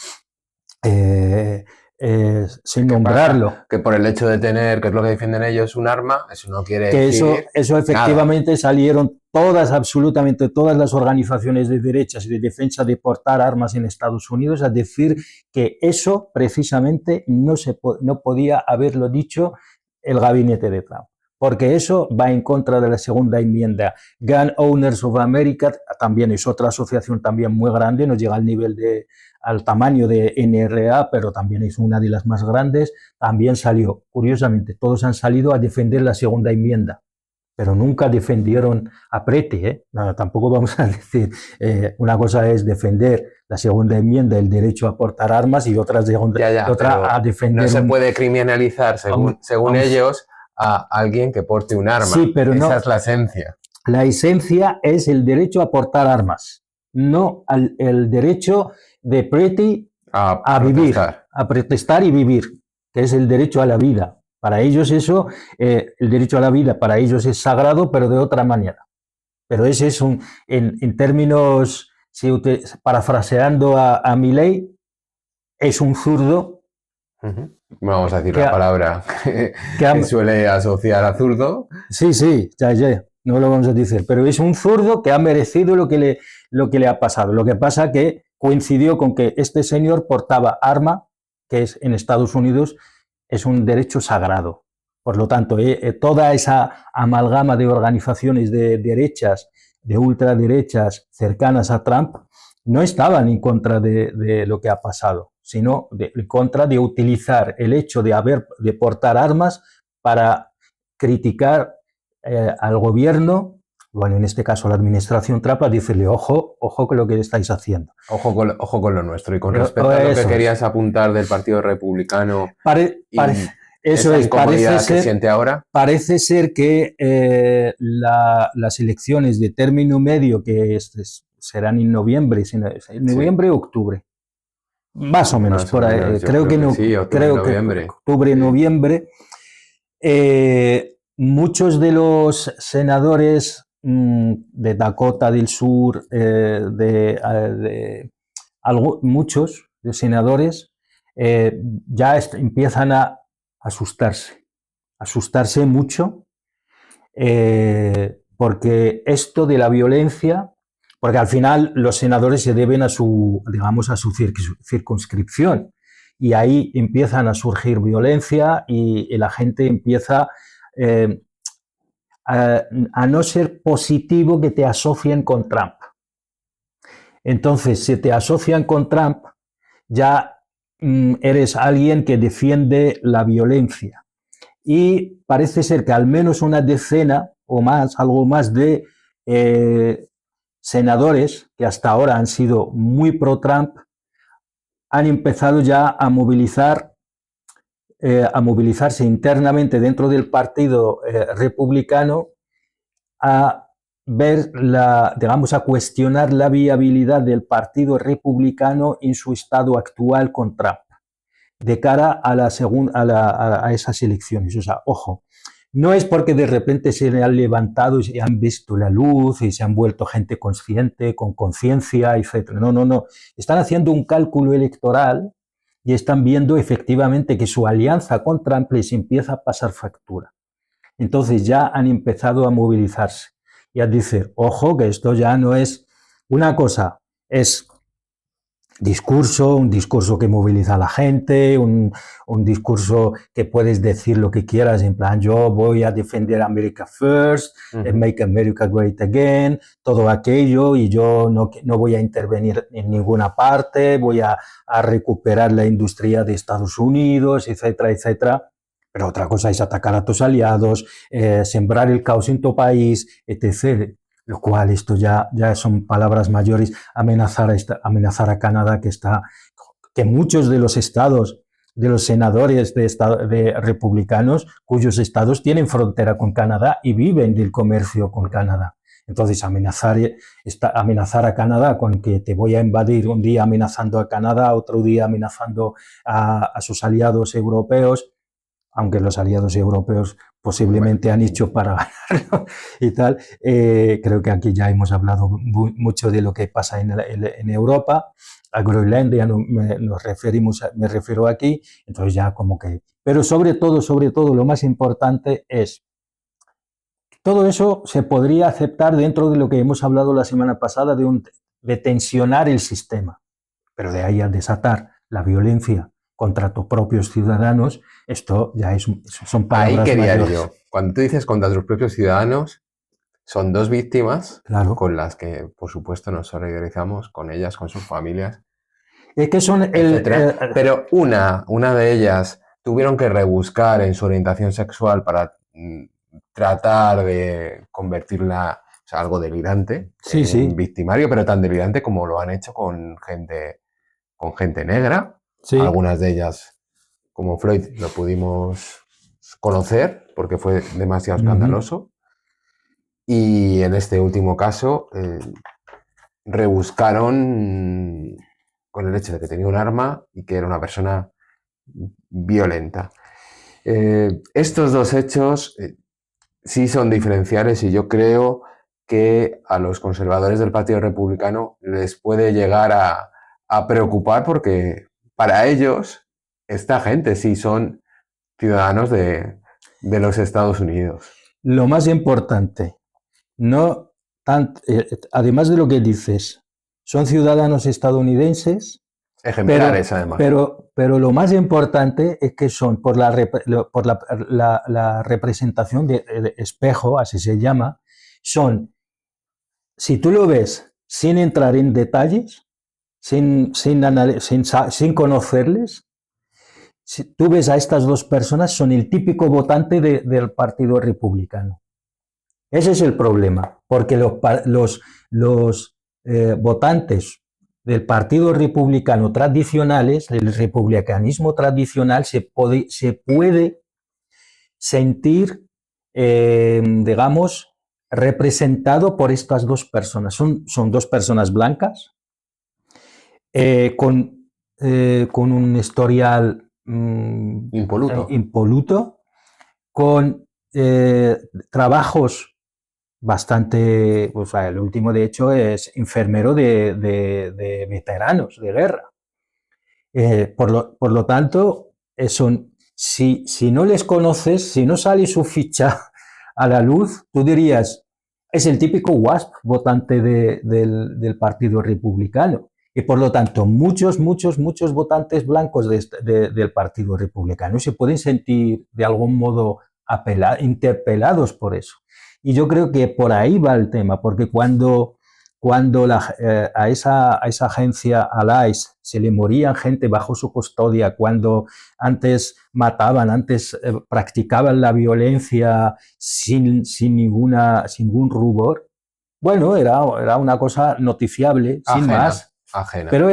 sin nombrarlo. Que por el hecho de tener, que es lo que defienden ellos, un arma, eso no quiere decir eso efectivamente nada. salieron absolutamente todas las organizaciones de derechas y de defensa de portar armas en Estados Unidos a decir que eso precisamente no podía haberlo dicho el gabinete de Trump, porque eso va en contra de la segunda enmienda. Gun Owners of America también es otra asociación también muy grande, no llega al tamaño de NRA, pero también es una de las más grandes, también salió. Curiosamente, todos han salido a defender la segunda enmienda, pero nunca defendieron a Prete, ¿eh? No, tampoco vamos a decir, una cosa es defender la segunda enmienda, el derecho a portar armas, y otra a defender... No se puede criminalizar, según ellos, a alguien que porte un arma. Sí, pero esa es la esencia. La esencia es el derecho a portar armas, no el derecho de Prete a vivir, a protestar y vivir, que es el derecho a la vida. Para ellos eso, el derecho a la vida para ellos es sagrado, pero de otra manera. Pero ese es en términos, parafraseando a Milei, es un zurdo. Vamos a decir la palabra que suele asociar a zurdo. Sí, ya, no lo vamos a decir, pero es un zurdo que ha merecido lo que le ha pasado. Lo que pasa que coincidió con que este señor portaba arma, que es en Estados Unidos es un derecho sagrado. Por lo tanto, toda esa amalgama de organizaciones de derechas, de ultraderechas cercanas a Trump, no estaban en contra de lo que ha pasado, sino en contra de utilizar el hecho de portar armas para criticar al gobierno, bueno, en este caso a la administración Trump, a decirle, ojo con lo que estáis haciendo. Ojo con lo nuestro. Y con respecto a lo que querías apuntar del Partido Republicano, eso es, parece ser que las elecciones de término medio, que serán en noviembre, o octubre, más o menos, por ahí, creo que octubre, noviembre, muchos de los senadores de Dakota del Sur, muchos de senadores ya empiezan a asustarse mucho, porque esto de la violencia, porque al final los senadores se deben a su circunscripción, y ahí empiezan a surgir violencia y la gente empieza a no ser positivo que te asocien con Trump. Entonces, si te asocian con Trump, ya eres alguien que defiende la violencia. Y parece ser que al menos una decena o más, algo más de senadores que hasta ahora han sido muy pro-Trump, han empezado ya a movilizarse internamente dentro del Partido Republicano, a cuestionar la viabilidad del Partido Republicano en su estado actual con Trump, de cara a esas elecciones. O sea, ojo, no es porque de repente se han levantado y han visto la luz y se han vuelto gente consciente, con conciencia, etc. No. Están haciendo un cálculo electoral y están viendo efectivamente que su alianza con Trump les empieza a pasar factura. Entonces ya han empezado a movilizarse y a decir, ojo, que esto ya no es una cosa, es un discurso que moviliza a la gente, un discurso que puedes decir lo que quieras, en plan, yo voy a defender America First, Make America Great Again, todo aquello, y yo no voy a intervenir en ninguna parte, voy a recuperar la industria de Estados Unidos, etcétera, etcétera. Pero otra cosa es atacar a tus aliados, sembrar el caos en tu país, etc. Lo cual esto ya son palabras mayores, amenazar a Canadá, que muchos de los estados, de los senadores de republicanos, cuyos estados tienen frontera con Canadá y viven del comercio con Canadá. Entonces, amenazar a Canadá con que te voy a invadir, un día amenazando a Canadá, otro día amenazando a sus aliados europeos, aunque los aliados europeos posiblemente han hecho para ganarlo y tal. Creo que aquí ya hemos hablado mucho de lo que pasa en Europa. A Groenlandia me refiero aquí, entonces ya como que... Pero sobre todo, lo más importante es, todo eso se podría aceptar dentro de lo que hemos hablado la semana pasada de tensionar el sistema, pero de ahí a desatar la violencia contra tus propios ciudadanos, esto ya son palabras Ahí quería mayores. yo. Cuando tú dices contra tus propios ciudadanos, son dos víctimas, claro, con las que, por supuesto, nos solidarizamos con ellas, con sus familias. Es que son pero una de ellas tuvieron que rebuscar en su orientación sexual para tratar de convertirla, o sea, algo delirante, en victimario, pero tan delirante como lo han hecho con gente negra. Sí. Algunas de ellas, como Floyd, lo pudimos conocer porque fue demasiado escandaloso. Y en este último caso, rebuscaron con el hecho de que tenía un arma y que era una persona violenta. Estos dos hechos sí son diferenciales y yo creo que a los conservadores del Partido Republicano les puede llegar a preocupar, porque para ellos esta gente sí son ciudadanos de los Estados Unidos. Lo más importante, además de lo que dices, son ciudadanos estadounidenses, ejemplares, además. Pero lo más importante es que son por la representación de espejo, así se llama, son, si tú lo ves sin entrar en detalles, sin conocerles, si tú ves a estas dos personas, son el típico votante del Partido Republicano. Ese es el problema, porque los votantes del Partido Republicano tradicionales, del republicanismo tradicional, se puede sentir, digamos, representado por estas dos personas. Son dos personas blancas, con un historial impoluto, con trabajos bastante, pues el último de hecho es enfermero de veteranos de guerra. Por lo tanto, si no les conoces, si no sale su ficha a la luz, tú dirías, es el típico WASP votante del Partido Republicano. Y por lo tanto, muchos votantes blancos del Partido Republicano se pueden sentir de algún modo interpelados por eso. Y yo creo que por ahí va el tema, porque cuando a esa agencia, al ICE, se le morían gente bajo su custodia, cuando antes mataban, antes practicaban la violencia sin ningún rubor, bueno, era una cosa noticiable, sin más. Ajena. Pero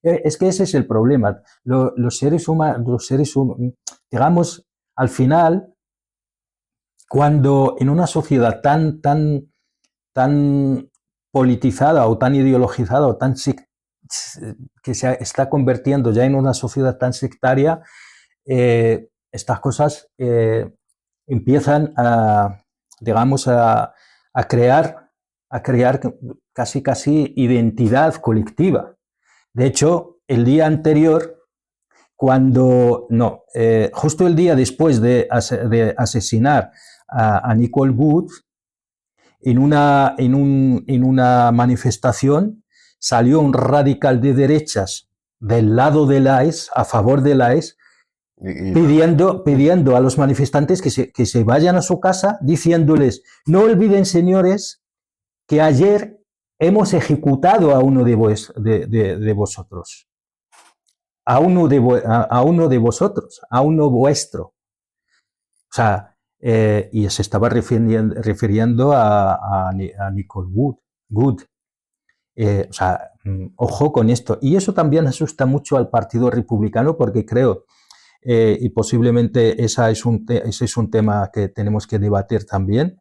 es que ese es el problema. Los seres humanos, digamos, al final, cuando en una sociedad tan politizada o tan ideologizada o que se está convirtiendo ya en una sociedad tan sectaria, estas cosas empiezan digamos, a crear casi identidad colectiva. De hecho, el día anterior, justo el día después de asesinar a Nicole Wood, en una manifestación salió un radical de derechas del lado del ICE, a favor del ICE, pidiendo a los manifestantes que se vayan a su casa, diciéndoles, no olviden, señores, que ayer hemos ejecutado a uno de vosotros, a uno de vosotros, a uno vuestro. O sea, y se estaba refiriendo a Nicole Wood. O sea, ojo con esto. Y eso también asusta mucho al Partido Republicano, porque creo, y posiblemente ese es un tema que tenemos que debatir también,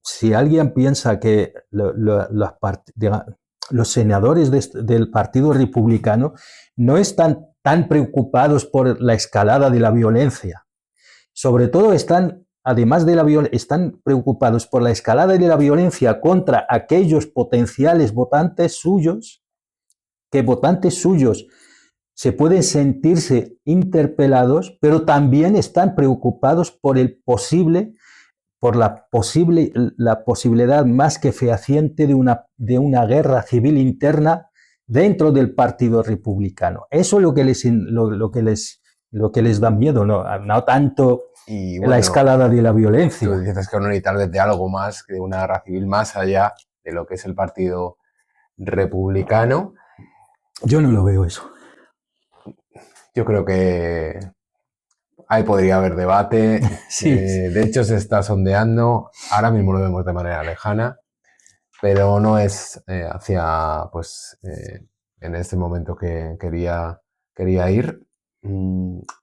si alguien piensa que los senadores del Partido Republicano no están tan preocupados por la escalada de la violencia. Sobre todo además de la violencia, están preocupados por la escalada de la violencia contra aquellos potenciales votantes suyos, que votantes suyos se pueden sentirse interpelados, pero también están preocupados por la posibilidad más que fehaciente de una guerra civil interna dentro del Partido Republicano. Eso es lo que les da miedo, no tanto Y la escalada de la violencia. Tú dices que no hay tal vez de algo más, de una guerra civil más allá de lo que es el Partido Republicano. Yo no lo veo eso. Yo creo que ahí podría haber debate. Sí. De hecho, se está sondeando. Ahora mismo lo vemos de manera lejana, pero no es hacia, en este momento que quería ir.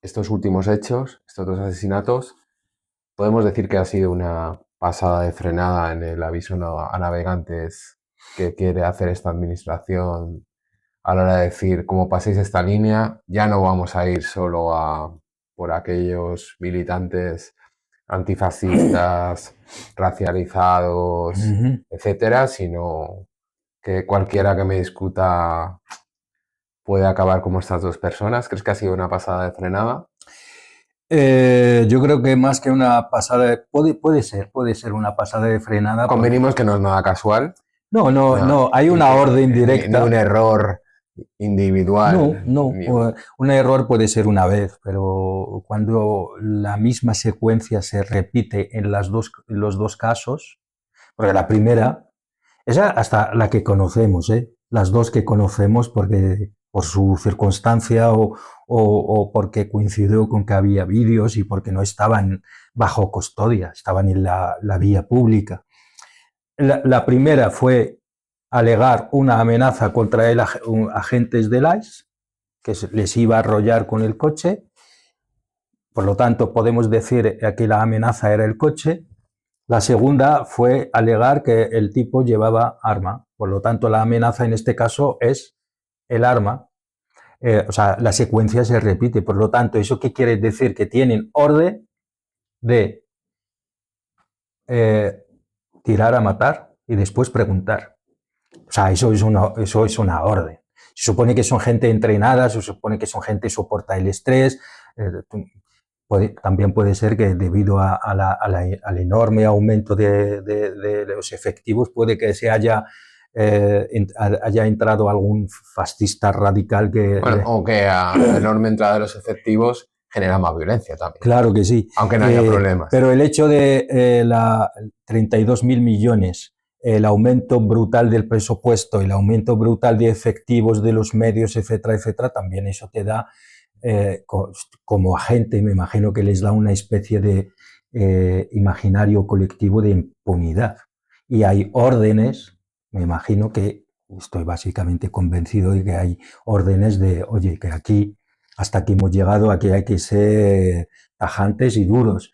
Estos últimos hechos, estos 2 asesinatos, podemos decir que ha sido una pasada de frenada en el aviso a navegantes que quiere hacer esta administración a la hora de decir, como paséis esta línea, ya no vamos a ir solo por aquellos militantes antifascistas, racializados, etcétera, sino que cualquiera que me discuta puede acabar como estas 2 personas. ¿Crees que ha sido una pasada de frenada? Yo creo que más que una pasada, puede ser una pasada de frenada. Convenimos que no es nada casual. No, hay una orden directa. Ni un error individual. No, un error puede ser una vez, pero cuando la misma secuencia se repite en los dos casos, porque la primera, esa hasta la que conocemos, las 2 que conocemos porque por su circunstancia o porque coincidió con que había vídeos y porque no estaban bajo custodia, estaban en la vía pública. La primera fue alegar una amenaza contra agentes del ICE, que les iba a arrollar con el coche. Por lo tanto, podemos decir que la amenaza era el coche. La segunda fue alegar que el tipo llevaba arma. Por lo tanto, la amenaza en este caso es el arma. O sea, la secuencia se repite. Por lo tanto, ¿eso qué quiere decir? Que tienen orden de tirar a matar y después preguntar. O sea, eso es una orden. Se supone que son gente entrenada, se supone que son gente que soporta el estrés. También puede ser que debido al enorme aumento de los efectivos, puede que se haya entrado algún fascista radical que... Bueno, o que a la enorme entrada de los efectivos genera más violencia también. Claro que sí. Aunque no haya problemas. Pero el hecho de 32.000 millones, el aumento brutal del presupuesto, el aumento brutal de efectivos de los medios, etcétera, etcétera, también eso te da, como agente, me imagino que les da una especie de imaginario colectivo de impunidad. Y hay órdenes, me imagino que, estoy básicamente convencido de que hay órdenes de, oye, que aquí, hasta aquí hemos llegado, aquí hay que ser tajantes y duros.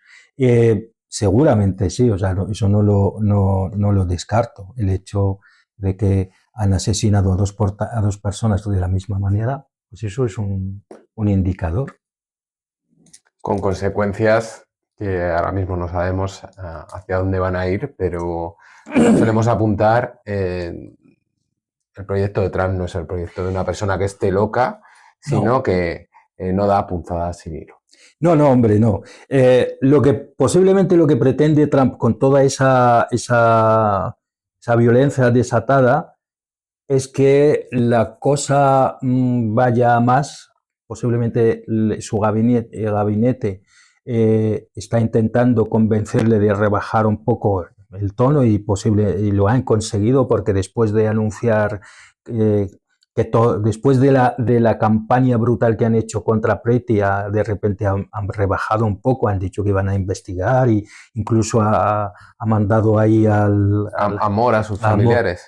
Seguramente sí, o sea, eso no lo descarto. El hecho de que han asesinado a dos personas de la misma manera, pues eso es un indicador. Con consecuencias que ahora mismo no sabemos hacia dónde van a ir, pero solemos apuntar, el proyecto de Trump no es el proyecto de una persona que esté loca, sino que no da punzadas sin hilo. No, hombre, no. Posiblemente lo que pretende Trump con toda esa violencia desatada es que la cosa vaya más. Posiblemente su gabinete está intentando convencerle de rebajar un poco el tono y lo han conseguido, porque después de anunciar después de la campaña brutal que han hecho contra Preti, de repente han rebajado un poco, han dicho que iban a investigar e incluso ha mandado ahí amor a sus familiares.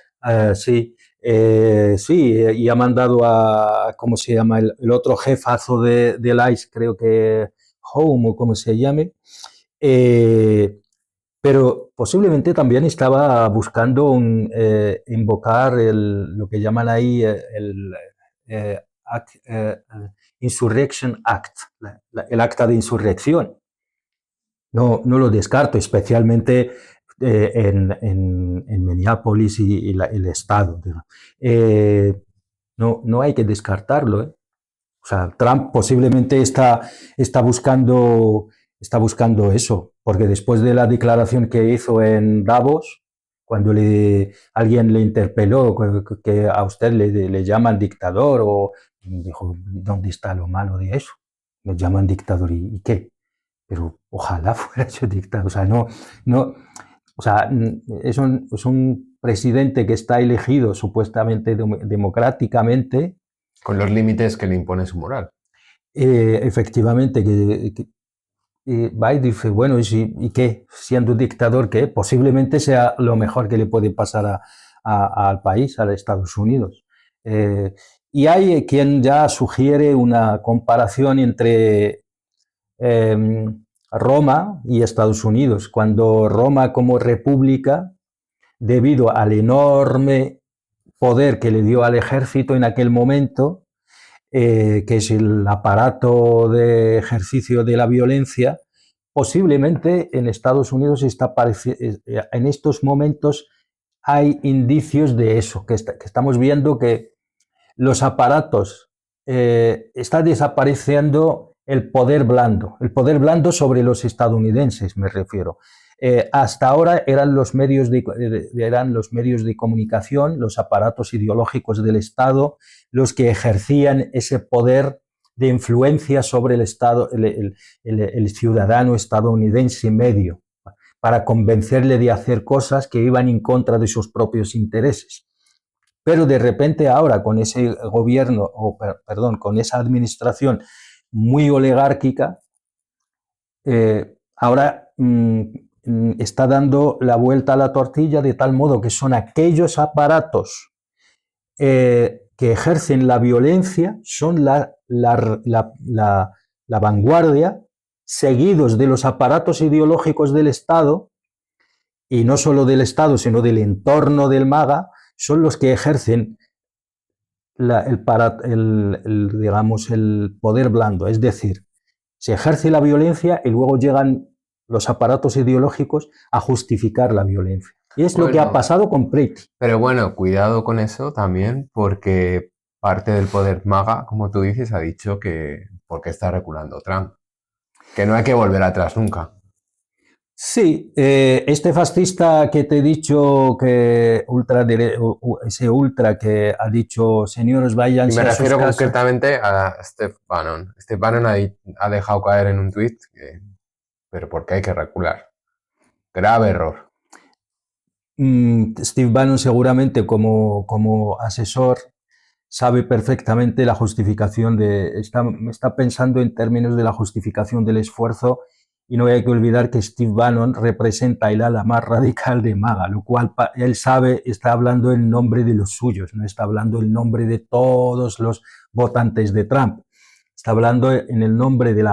Sí. Sí, y ha mandado ¿cómo se llama? El otro jefazo del ICE, creo que Home o como se llame, pero posiblemente también estaba buscando invocar lo que llaman ahí Insurrection Act, el acta de insurrección. No lo descarto, especialmente en Minneapolis y el estado. No hay que descartarlo. O sea, Trump posiblemente está buscando eso, porque después de la declaración que hizo en Davos, cuando alguien le interpeló que a usted le llaman dictador, o dijo, ¿dónde está lo malo de eso? Me llaman dictador, ¿y qué? Pero ojalá fuera yo dictador. O sea, o sea, es un presidente que está elegido supuestamente democráticamente. Con los límites que le impone su moral. Efectivamente, va y dice, bueno, ¿y qué? Siendo dictador, ¿qué? Posiblemente sea lo mejor que le puede pasar al país, a Estados Unidos. Y hay quien ya sugiere una comparación entre Roma y Estados Unidos, cuando Roma como república, debido al enorme poder que le dio al ejército en aquel momento, que es el aparato de ejercicio de la violencia, posiblemente en Estados Unidos en estos momentos hay indicios de eso, que estamos viendo que los aparatos, está desapareciendo el poder blando sobre los estadounidenses, me refiero. Hasta ahora eran los medios de comunicación, los aparatos ideológicos del Estado, los que ejercían ese poder de influencia sobre el Estado, el ciudadano estadounidense medio, para convencerle de hacer cosas que iban en contra de sus propios intereses. Pero de repente ahora con ese gobierno, con esa administración muy oligárquica, ahora está dando la vuelta a la tortilla, de tal modo que son aquellos aparatos que ejercen la violencia, son la vanguardia, seguidos de los aparatos ideológicos del Estado, y no solo del Estado, sino del entorno del MAGA, son los que ejercen digamos, el poder blando. Es decir, se ejerce la violencia y luego llegan los aparatos ideológicos a justificar la violencia. Y es lo que ha pasado con Preti. Pero bueno, cuidado con eso también, porque parte del poder MAGA, como tú dices, ha dicho que porque está reculando Trump, que no hay que volver atrás nunca. Sí, este fascista que te he dicho, que ese ultra que ha dicho, señores, váyanse a sus casas. Y me refiero concretamente a Steve Bannon. Steve Bannon ha dejado caer en un tuit pero ¿por qué hay que recular? Grave error. Steve Bannon seguramente como asesor sabe perfectamente la justificación está pensando en términos de la justificación del esfuerzo, y no hay que olvidar que Steve Bannon representa el ala más radical de MAGA, lo cual él sabe, está hablando en nombre de los suyos, no está hablando en nombre de todos los votantes de Trump. Está hablando en el nombre del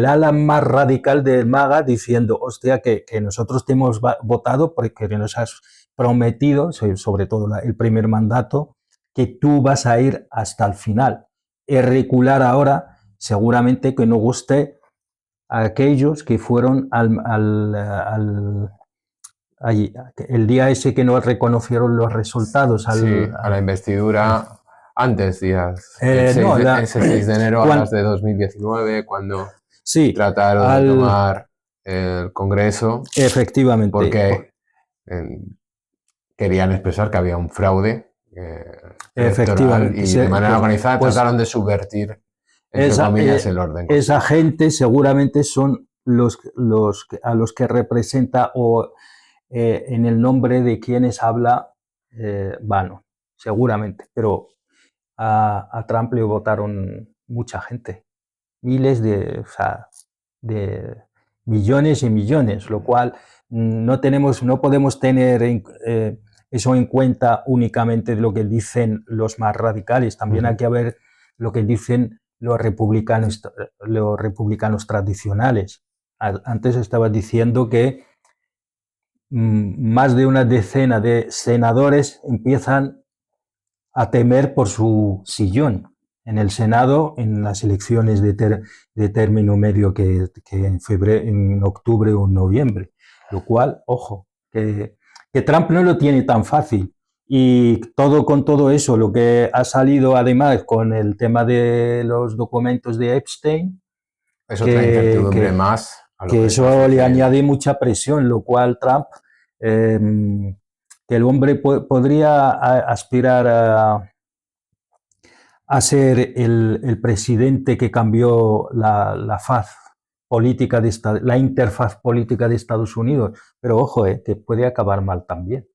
ala más radical de MAGA, diciendo, hostia, que nosotros te hemos votado porque nos has prometido, sobre todo el primer mandato, que tú vas a ir hasta el final. Recular ahora, seguramente que no guste a aquellos que fueron el día ese que no reconocieron los resultados. A la investidura. Antes, días. Ese 6 de enero a las de 2019, cuando trataron de tomar el Congreso. Efectivamente. Porque querían expresar que había un fraude electoral y de manera organizada trataron de subvertir, entre comillas, el orden. Esa gente seguramente son a los que representa o en el nombre de quienes habla Bannon, seguramente. Pero a Trump le votaron mucha gente, miles de millones y millones, lo cual no podemos tener eso en cuenta únicamente de lo que dicen los más radicales, también hay que ver lo que dicen los republicanos tradicionales. Antes estaba diciendo que más de una decena de senadores empiezan a temer por su sillón. en el Senado en las elecciones de término medio que en octubre o noviembre. Lo cual, ojo, que Trump no lo tiene tan fácil. Y con todo eso, lo que ha salido además con el tema de los documentos de Epstein, es otra incertidumbre más a lo que está eso le sucediendo. añade mucha presión, lo cual Trump, que el hombre podría aspirar a ser el presidente que cambió la faz política la interfaz política de Estados Unidos, pero ojo, que puede acabar mal también.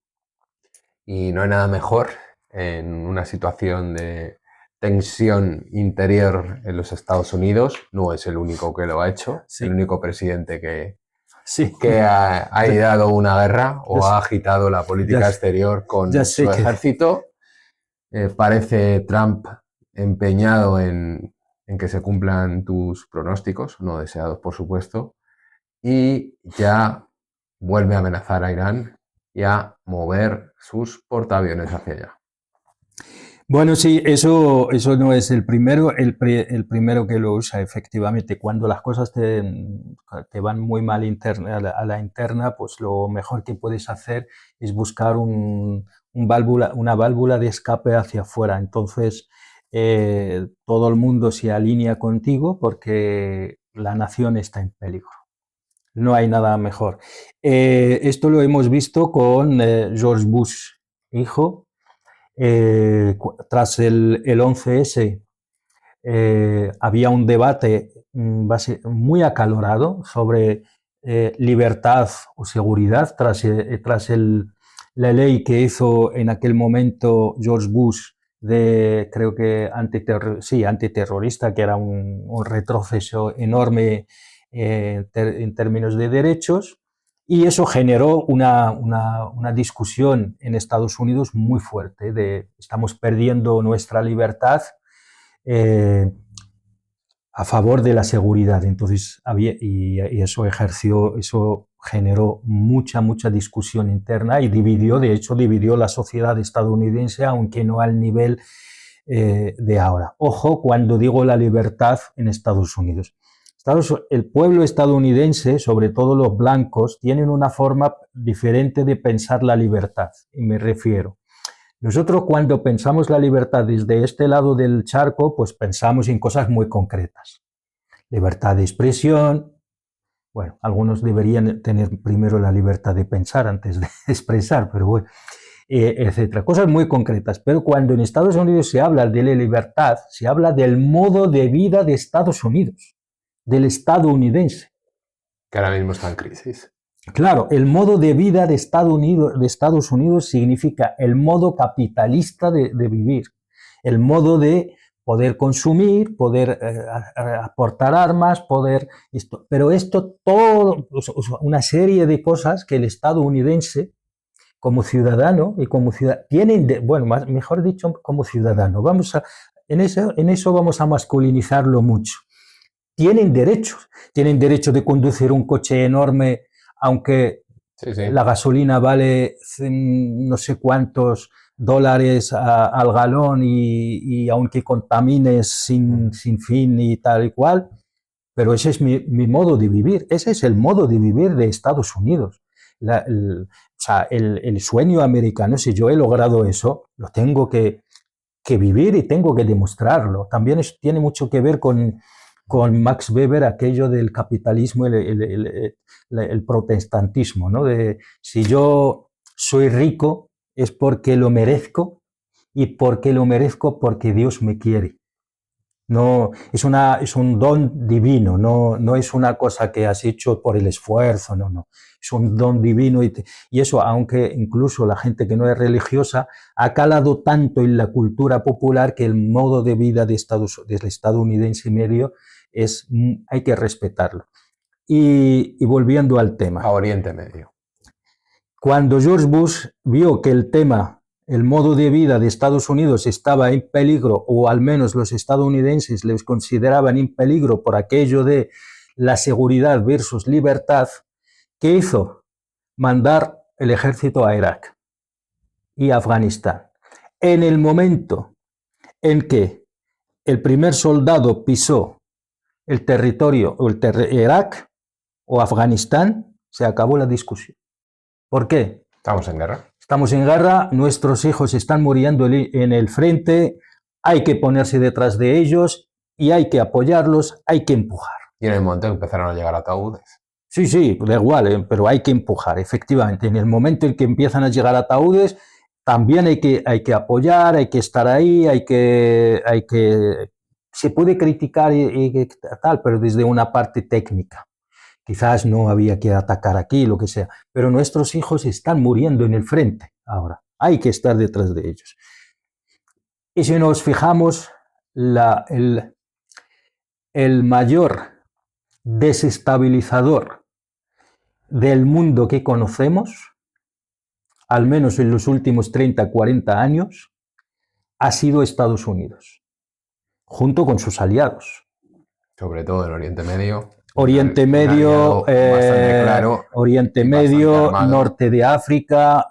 Y no hay nada mejor en una situación de tensión interior en los Estados Unidos. No es el único que lo ha hecho, Sí. el único presidente que, sí. que ha ideado una guerra o ha agitado la política exterior con su ejército. Parece Trump empeñado en que se cumplan tus pronósticos, no deseados por supuesto, y ya vuelve a amenazar a Irán y a mover sus portaaviones hacia allá. Bueno, sí, eso no es el primero, el primero que lo usa, efectivamente. Cuando las cosas te van muy mal a la interna, pues lo mejor que puedes hacer es buscar una válvula de escape hacia afuera. Entonces, todo el mundo se alinea contigo porque la nación está en peligro. No hay nada mejor. Esto lo hemos visto con George Bush, hijo. Tras el 11S había un debate muy acalorado sobre libertad o seguridad tras la ley que hizo en aquel momento George Bush de, creo que antiterrorista, que era un retroceso enorme en términos de derechos. Y eso generó una discusión en Estados Unidos muy fuerte de estamos perdiendo nuestra libertad a favor de la seguridad. Entonces, eso generó mucha discusión interna y de hecho dividió la sociedad estadounidense, aunque no al nivel de ahora. Ojo cuando digo la libertad en Estados Unidos. El pueblo estadounidense, sobre todo los blancos, tienen una forma diferente de pensar la libertad. Y me refiero, nosotros cuando pensamos la libertad desde este lado del charco, pues pensamos en cosas muy concretas. Libertad de expresión, bueno, algunos deberían tener primero la libertad de pensar antes de expresar, pero bueno, etcétera. Cosas muy concretas. Pero cuando en Estados Unidos se habla de la libertad, se habla del modo de vida de Estados Unidos, del estadounidense. Que ahora mismo está en crisis. Claro, el modo de vida de Estados Unidos significa el modo capitalista de vivir, el modo de poder consumir, poder aportar armas, pero esto todo, una serie de cosas que el estadounidense como ciudadano y como mejor dicho, como ciudadano, en eso vamos a masculinizarlo mucho. Tienen derecho de conducir un coche enorme, aunque la gasolina vale no sé cuántos dólares al galón y aunque contamines sin fin y tal y cual, pero ese es mi modo de vivir, ese es el modo de vivir de Estados Unidos. El sueño americano, si yo he logrado eso, lo tengo que vivir y tengo que demostrarlo. También tiene mucho que ver con Max Weber, aquello del capitalismo, el protestantismo, ¿no? De si yo soy rico es porque lo merezco y porque lo merezco porque Dios me quiere. No, es un don divino, no es una cosa que has hecho por el esfuerzo, no. Es un don divino y eso, aunque incluso la gente que no es religiosa, ha calado tanto en la cultura popular que el modo de vida del estadounidense medio hay que respetarlo. Y volviendo al tema. A Oriente Medio. Cuando George Bush vio que el modo de vida de Estados Unidos estaba en peligro, o al menos los estadounidenses les consideraban en peligro por aquello de la seguridad versus libertad, ¿qué hizo? Mandar el ejército a Irak y Afganistán. En el momento en que el primer soldado pisó el territorio o Irak o Afganistán, se acabó la discusión. ¿Por qué? Estamos en guerra. Estamos en guerra, nuestros hijos están muriendo en el frente, hay que ponerse detrás de ellos y hay que apoyarlos, hay que empujar. Y en el momento empezaron a llegar ataúdes. Sí, sí, da igual, pero hay que empujar, efectivamente. En el momento en que empiezan a llegar ataúdes, también hay que apoyar, hay que estar ahí, se puede criticar y tal, pero desde una parte técnica. Quizás no había que atacar aquí, lo que sea, pero nuestros hijos están muriendo en el frente ahora. Hay que estar detrás de ellos. Y si nos fijamos, el mayor desestabilizador del mundo que conocemos, al menos en los últimos 30, 40 años, ha sido Estados Unidos, junto con sus aliados. Sobre todo en Oriente Medio. Oriente Medio, claro, Oriente Medio, norte de África,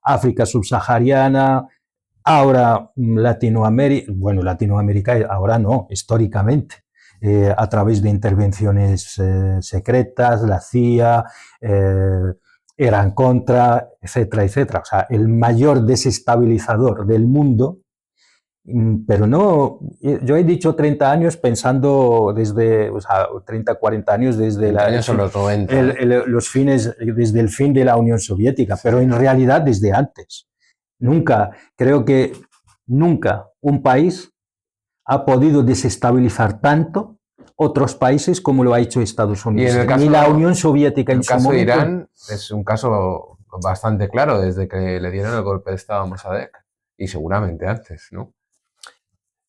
África subsahariana, ahora Latinoamérica, bueno, Latinoamérica ahora no, históricamente, a través de intervenciones secretas, la CIA, Irán Contra, etcétera, etcétera. O sea, el mayor desestabilizador del mundo. Pero no, yo he dicho 30 años pensando desde, o sea, 30, 40 años desde años son los 90. Los fines, desde el fin de la Unión Soviética, sí. Pero en realidad desde antes. Creo que nunca un país ha podido desestabilizar tanto otros países como lo ha hecho Estados Unidos. Ni la Unión Soviética en su momento. El caso de Irán es un caso bastante claro desde que le dieron el golpe de Estado a Mossadegh y seguramente antes, ¿no?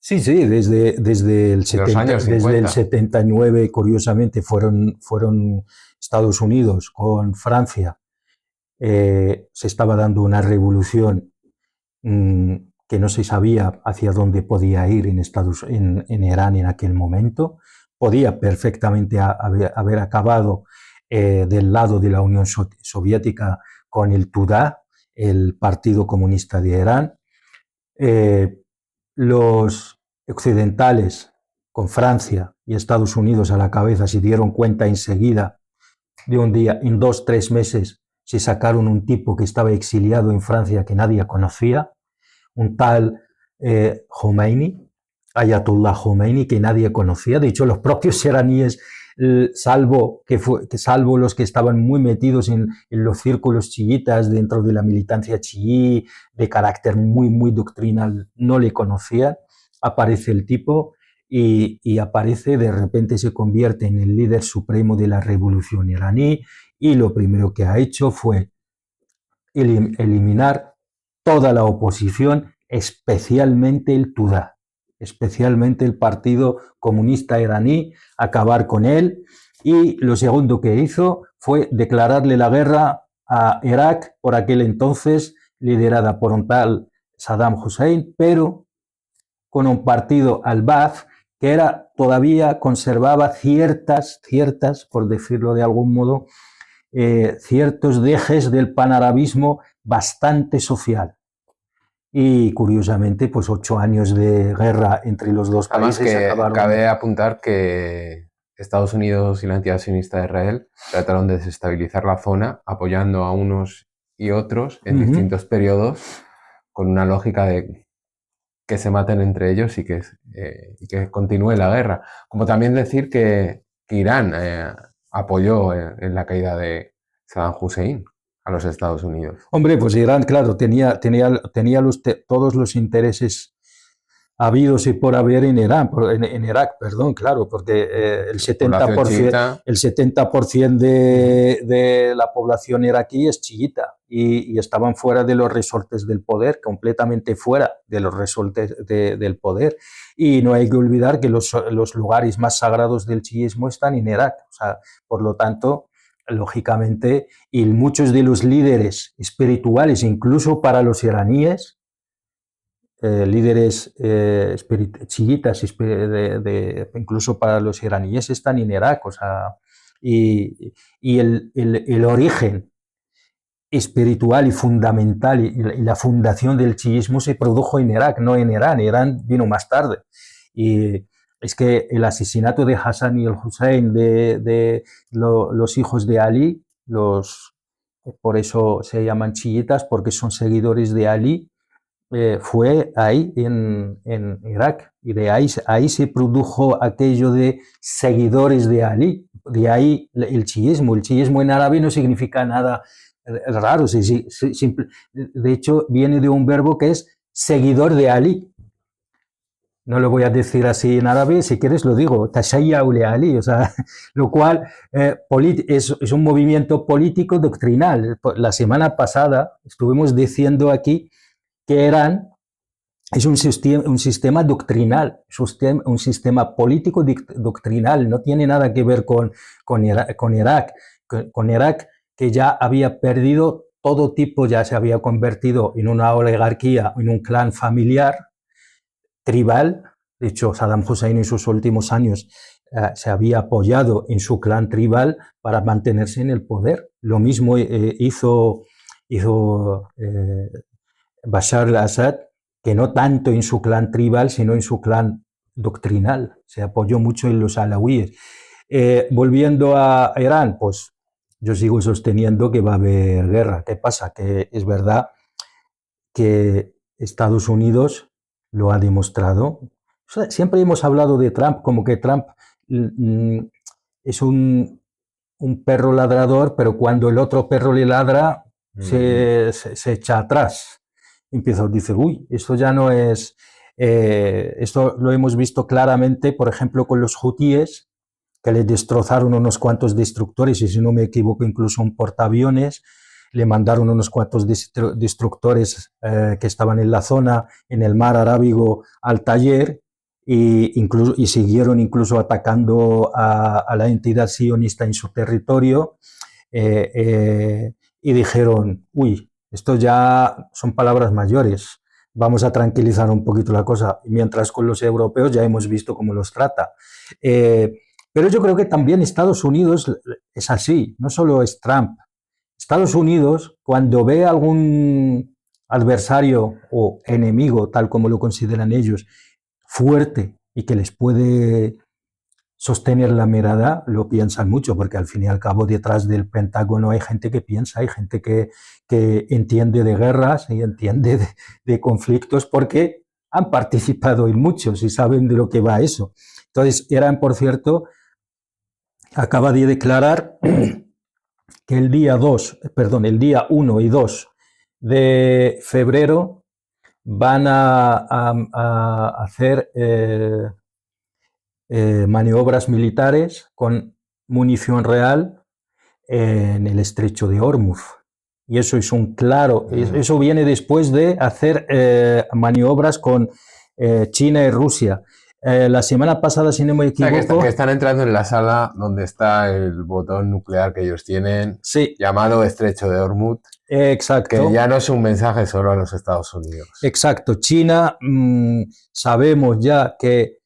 Sí, sí, desde el 79, curiosamente, fueron Estados Unidos con Francia. Se estaba dando una revolución que no se sabía hacia dónde podía ir en Irán en aquel momento. Podía perfectamente haber acabado del lado de la Unión Soviética con el TUDA, el Partido Comunista de Irán. Los occidentales, con Francia y Estados Unidos a la cabeza, se dieron cuenta enseguida, de un día, en 2, 3 meses, se sacaron un tipo que estaba exiliado en Francia que nadie conocía, un tal Khomeini, Ayatollah Khomeini, que nadie conocía. De hecho, los propios iraníes, salvo los que estaban muy metidos en los círculos chiitas dentro de la militancia chií, de carácter muy, muy doctrinal, no le conocían. Aparece el tipo y aparece, de repente se convierte en el líder supremo de la revolución iraní, y lo primero que ha hecho fue eliminar toda la oposición, especialmente el TUDA, especialmente el Partido Comunista Iraní, acabar con él. Y lo segundo que hizo fue declararle la guerra a Irak, por aquel entonces liderada por un tal Saddam Hussein, pero con un partido al-Baath que todavía conservaba ciertas, por decirlo de algún modo, ciertos dejes del panarabismo bastante social. Y curiosamente, pues 8 años de guerra entre los dos países. Además que acabaron... Cabe apuntar que Estados Unidos y la entidad sionista de Israel trataron de desestabilizar la zona apoyando a unos y otros en distintos periodos con una lógica de que se maten entre ellos y que continúe la guerra. Como también decir que Irán apoyó en la caída de Saddam Hussein a los Estados Unidos. Hombre, pues Irán, claro, tenía todos los intereses habidos y por haber en Irak, perdón, claro, porque el 70% de la población iraquí es chiita y estaban fuera de los resortes del poder, completamente fuera de los resortes del poder. Y no hay que olvidar que los lugares más sagrados del chiismo están en Irak. O sea, por lo tanto, lógicamente, y muchos de los líderes espirituales, incluso para los iraníes, líderes chiitas, incluso para los iraníes, están en Irak. O sea, y el origen espiritual y fundamental y la fundación del chiismo se produjo en Irak, no en Irán. Irán vino más tarde. Y es que el asesinato de Hassan y el Hussein, los hijos de Ali, por eso se llaman chiitas, porque son seguidores de Ali, fue ahí en Irak. Y de ahí se produjo aquello de seguidores de Ali. De ahí el chiismo. El chiismo en árabe no significa nada raro. De hecho, viene de un verbo que es seguidor de Ali. No lo voy a decir así en árabe, si quieres lo digo, Tashayya ule Ali, o sea, lo cual es un movimiento político doctrinal. La semana pasada estuvimos diciendo aquí que Irán es un sistema doctrinal, un sistema político doctrinal, no tiene nada que ver con Irak, que ya había perdido todo tipo, ya se había convertido en una oligarquía, en un clan familiar, tribal. De hecho, Saddam Hussein en sus últimos años se había apoyado en su clan tribal para mantenerse en el poder. Lo mismo hizo Bashar al-Assad, que no tanto en su clan tribal, sino en su clan doctrinal. Se apoyó mucho en los alawíes. Volviendo a Irán, pues yo sigo sosteniendo que va a haber guerra. ¿Qué pasa? Que es verdad que Estados Unidos lo ha demostrado. O sea, siempre hemos hablado de Trump como que Trump es un perro ladrador, pero cuando el otro perro le ladra, se echa atrás. Empieza a decir, uy, esto ya no es... esto lo hemos visto claramente, por ejemplo, con los hutíes, que le destrozaron unos cuantos destructores, y si no me equivoco, incluso un portaaviones. Le mandaron unos cuantos destructores que estaban en la zona, en el mar Arábigo, al taller, y siguieron incluso atacando a la entidad sionista en su territorio, y dijeron, uy, esto ya son palabras mayores, vamos a tranquilizar un poquito la cosa, mientras con los europeos ya hemos visto cómo los trata. Pero yo creo que también Estados Unidos es así, no solo es Trump. Estados Unidos, cuando ve a algún adversario o enemigo, tal como lo consideran ellos, fuerte y que les puede sostener la mirada, lo piensan mucho, porque al fin y al cabo detrás del Pentágono hay gente que piensa, hay gente que entiende de guerras y entiende de conflictos, porque han participado en muchos y saben de lo que va eso. Entonces, Irán, por cierto, acaba de declarar que el día 1 y 2 de febrero van a hacer maniobras militares con munición real en el estrecho de Hormuz. Y eso es un claro, eso viene después de hacer maniobras con China y Rusia. La semana pasada, si no me equivoco... O sea, que están entrando en la sala donde está el botón nuclear que ellos tienen, sí, llamado Estrecho de Hormuz. Exacto. Que ya no es un mensaje solo a los Estados Unidos. Exacto. China, sabemos ya que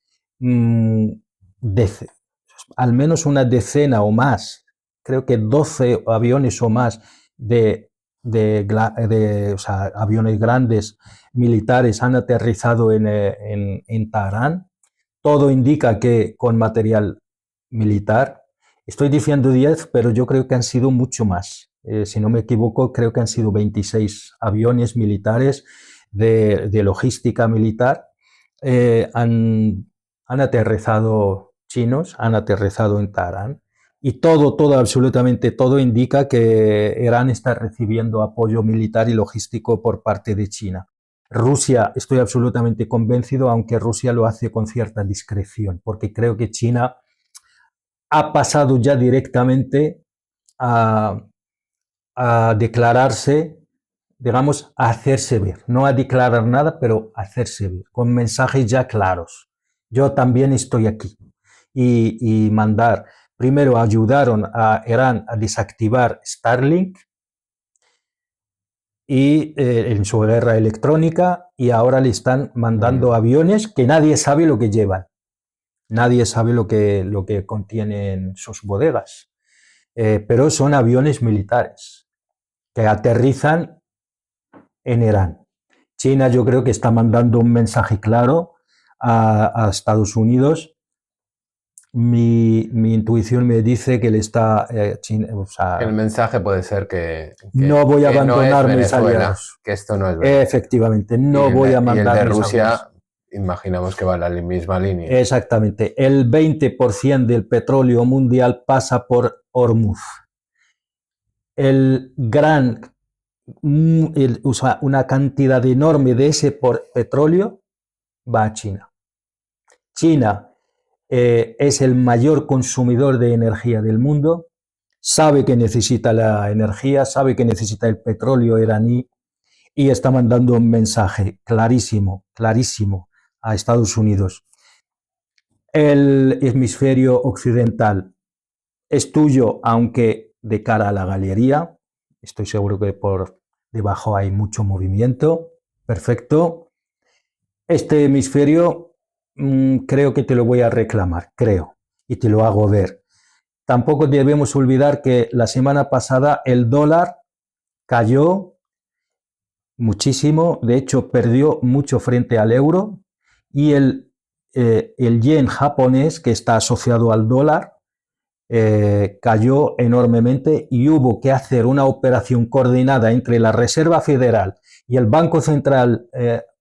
al menos una decena o más, creo que 12 aviones o más o sea, aviones grandes militares han aterrizado en Teherán. Todo indica que con material militar. Estoy diciendo 10, pero yo creo que han sido mucho más. Si no me equivoco, creo que han sido 26 aviones militares de logística militar. Han aterrizado chinos, han aterrizado en Teherán. Y absolutamente todo indica que Irán está recibiendo apoyo militar y logístico por parte de China. Rusia, estoy absolutamente convencido, aunque Rusia lo hace con cierta discreción, porque creo que China ha pasado ya directamente a declararse, digamos, a hacerse ver. No a declarar nada, pero a hacerse ver, con mensajes ya claros. Yo también estoy aquí. Y mandar, primero ayudaron a Irán a desactivar Starlink, y en su guerra electrónica, y ahora le están mandando aviones que nadie sabe lo que llevan. Nadie sabe lo que contienen sus bodegas. Pero son aviones militares. que aterrizan en Irán. China yo creo que está mandando un mensaje claro a Estados Unidos. Mi intuición me dice que le está... o sea, el mensaje puede ser que no voy a abandonar no mis aliados. Que esto no es Venezuela. Efectivamente, no voy a mandar mis aliados. Y el de Rusia, aliados. Imaginamos que va en la misma línea. Exactamente. El 20% del petróleo mundial pasa por Hormuz. Una cantidad enorme de ese petróleo va a China. China es el mayor consumidor de energía del mundo, sabe que necesita la energía, sabe que necesita el petróleo iraní y está mandando un mensaje clarísimo a Estados Unidos. El hemisferio occidental es tuyo, aunque de cara a la galería. Estoy seguro que por debajo hay mucho movimiento. Perfecto. Este hemisferio creo que te lo voy a reclamar, creo, y te lo hago ver. Tampoco debemos olvidar que la semana pasada el dólar cayó muchísimo, de hecho perdió mucho frente al euro, y el yen japonés, que está asociado al dólar, cayó enormemente y hubo que hacer una operación coordinada entre la Reserva Federal y el Banco Central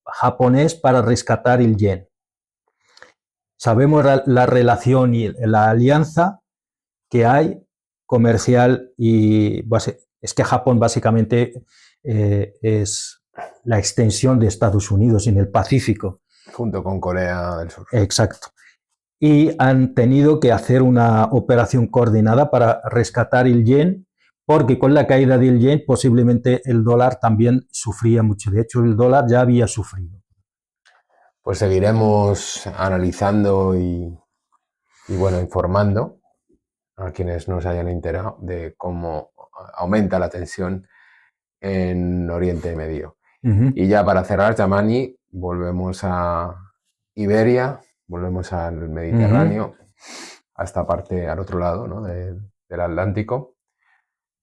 japonés para rescatar el yen. Sabemos la relación y la alianza que hay comercial y es que Japón básicamente es la extensión de Estados Unidos en el Pacífico. Junto con Corea del Sur. Exacto. Y han tenido que hacer una operación coordinada para rescatar el yen, porque con la caída del yen posiblemente el dólar también sufría mucho. De hecho, el dólar ya había sufrido. Pues seguiremos analizando y bueno, informando a quienes no se hayan enterado de cómo aumenta la tensión en Oriente Medio. Y ya para cerrar, Yamani, volvemos a Iberia, volvemos al Mediterráneo, a esta parte, al otro lado, ¿no? del Atlántico.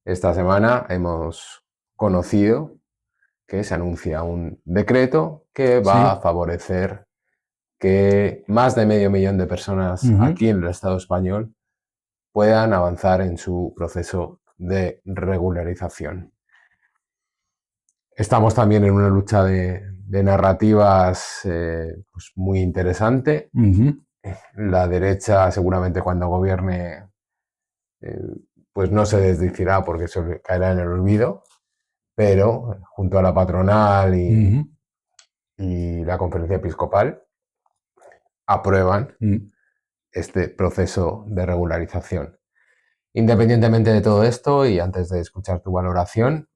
Esta semana hemos conocido que se anuncia un decreto que va a favorecer que más de 500.000 de personas aquí en el Estado español puedan avanzar en su proceso de regularización. Estamos también en una lucha de narrativas pues muy interesante. La derecha seguramente cuando gobierne pues no se desdicirá porque se caerá en el olvido, pero junto a la patronal y la conferencia episcopal aprueban este proceso de regularización. Independientemente de todo esto, y antes de escuchar tu valoración,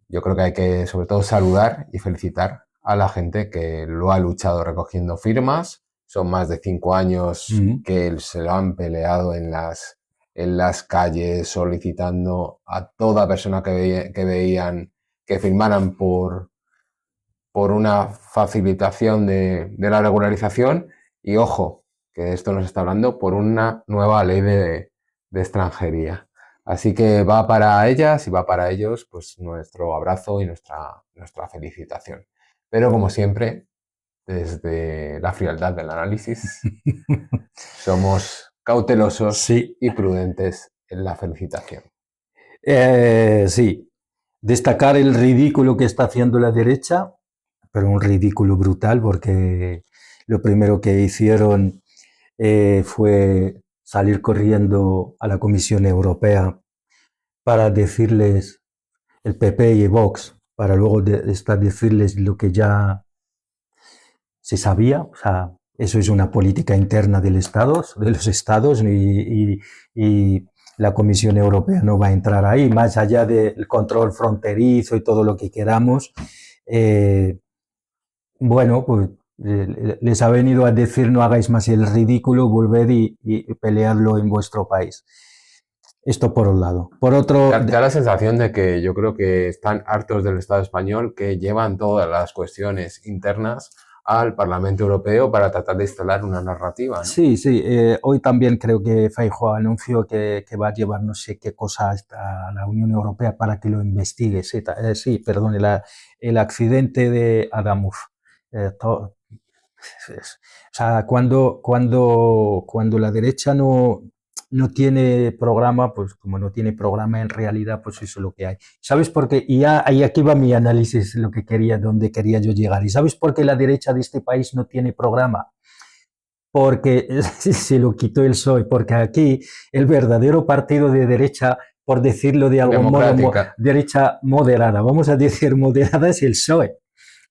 yo creo que hay que sobre todo saludar y felicitar a la gente que lo ha luchado recogiendo firmas. Son más de 5 años que se lo han peleado en las calles, solicitando a toda persona que veían que firmaran por una facilitación de la regularización. Y ojo, que esto nos está hablando por una nueva ley de extranjería. Así que va para ellas y va para ellos pues nuestro abrazo y nuestra felicitación. Pero como siempre, desde la frialdad del análisis, somos cautelosos y prudentes en la felicitación. Sí, destacar el ridículo que está haciendo la derecha, pero un ridículo brutal, porque lo primero que hicieron fue salir corriendo a la Comisión Europea para decirles, el PP y Vox, para luego decirles lo que ya se sabía. O sea, eso es una política interna de los estados, y la Comisión Europea no va a entrar ahí, más allá del control fronterizo y todo lo que queramos. Bueno, pues les ha venido a decir no hagáis más el ridículo, volved y peleadlo en vuestro país. Esto por un lado. Por otro... Da la sensación de que yo creo que están hartos del Estado español, que llevan todas las cuestiones internas al Parlamento Europeo para tratar de instalar una narrativa, ¿no? Sí, sí. Hoy también creo que Feijóo anunció que va a llevar no sé qué cosa a la Unión Europea para que lo investigue. Sí, sí, perdón, el accidente de Adamov. O sea, cuando la derecha no tiene programa, pues como no tiene programa en realidad, pues eso es lo que hay. ¿Sabes por qué? Y aquí va mi análisis, donde quería yo llegar. ¿Y sabes por qué la derecha de este país no tiene programa? Porque se lo quitó el PSOE, porque aquí el verdadero partido de derecha, por decirlo de algún modo, derecha moderada, vamos a decir moderada, es el PSOE.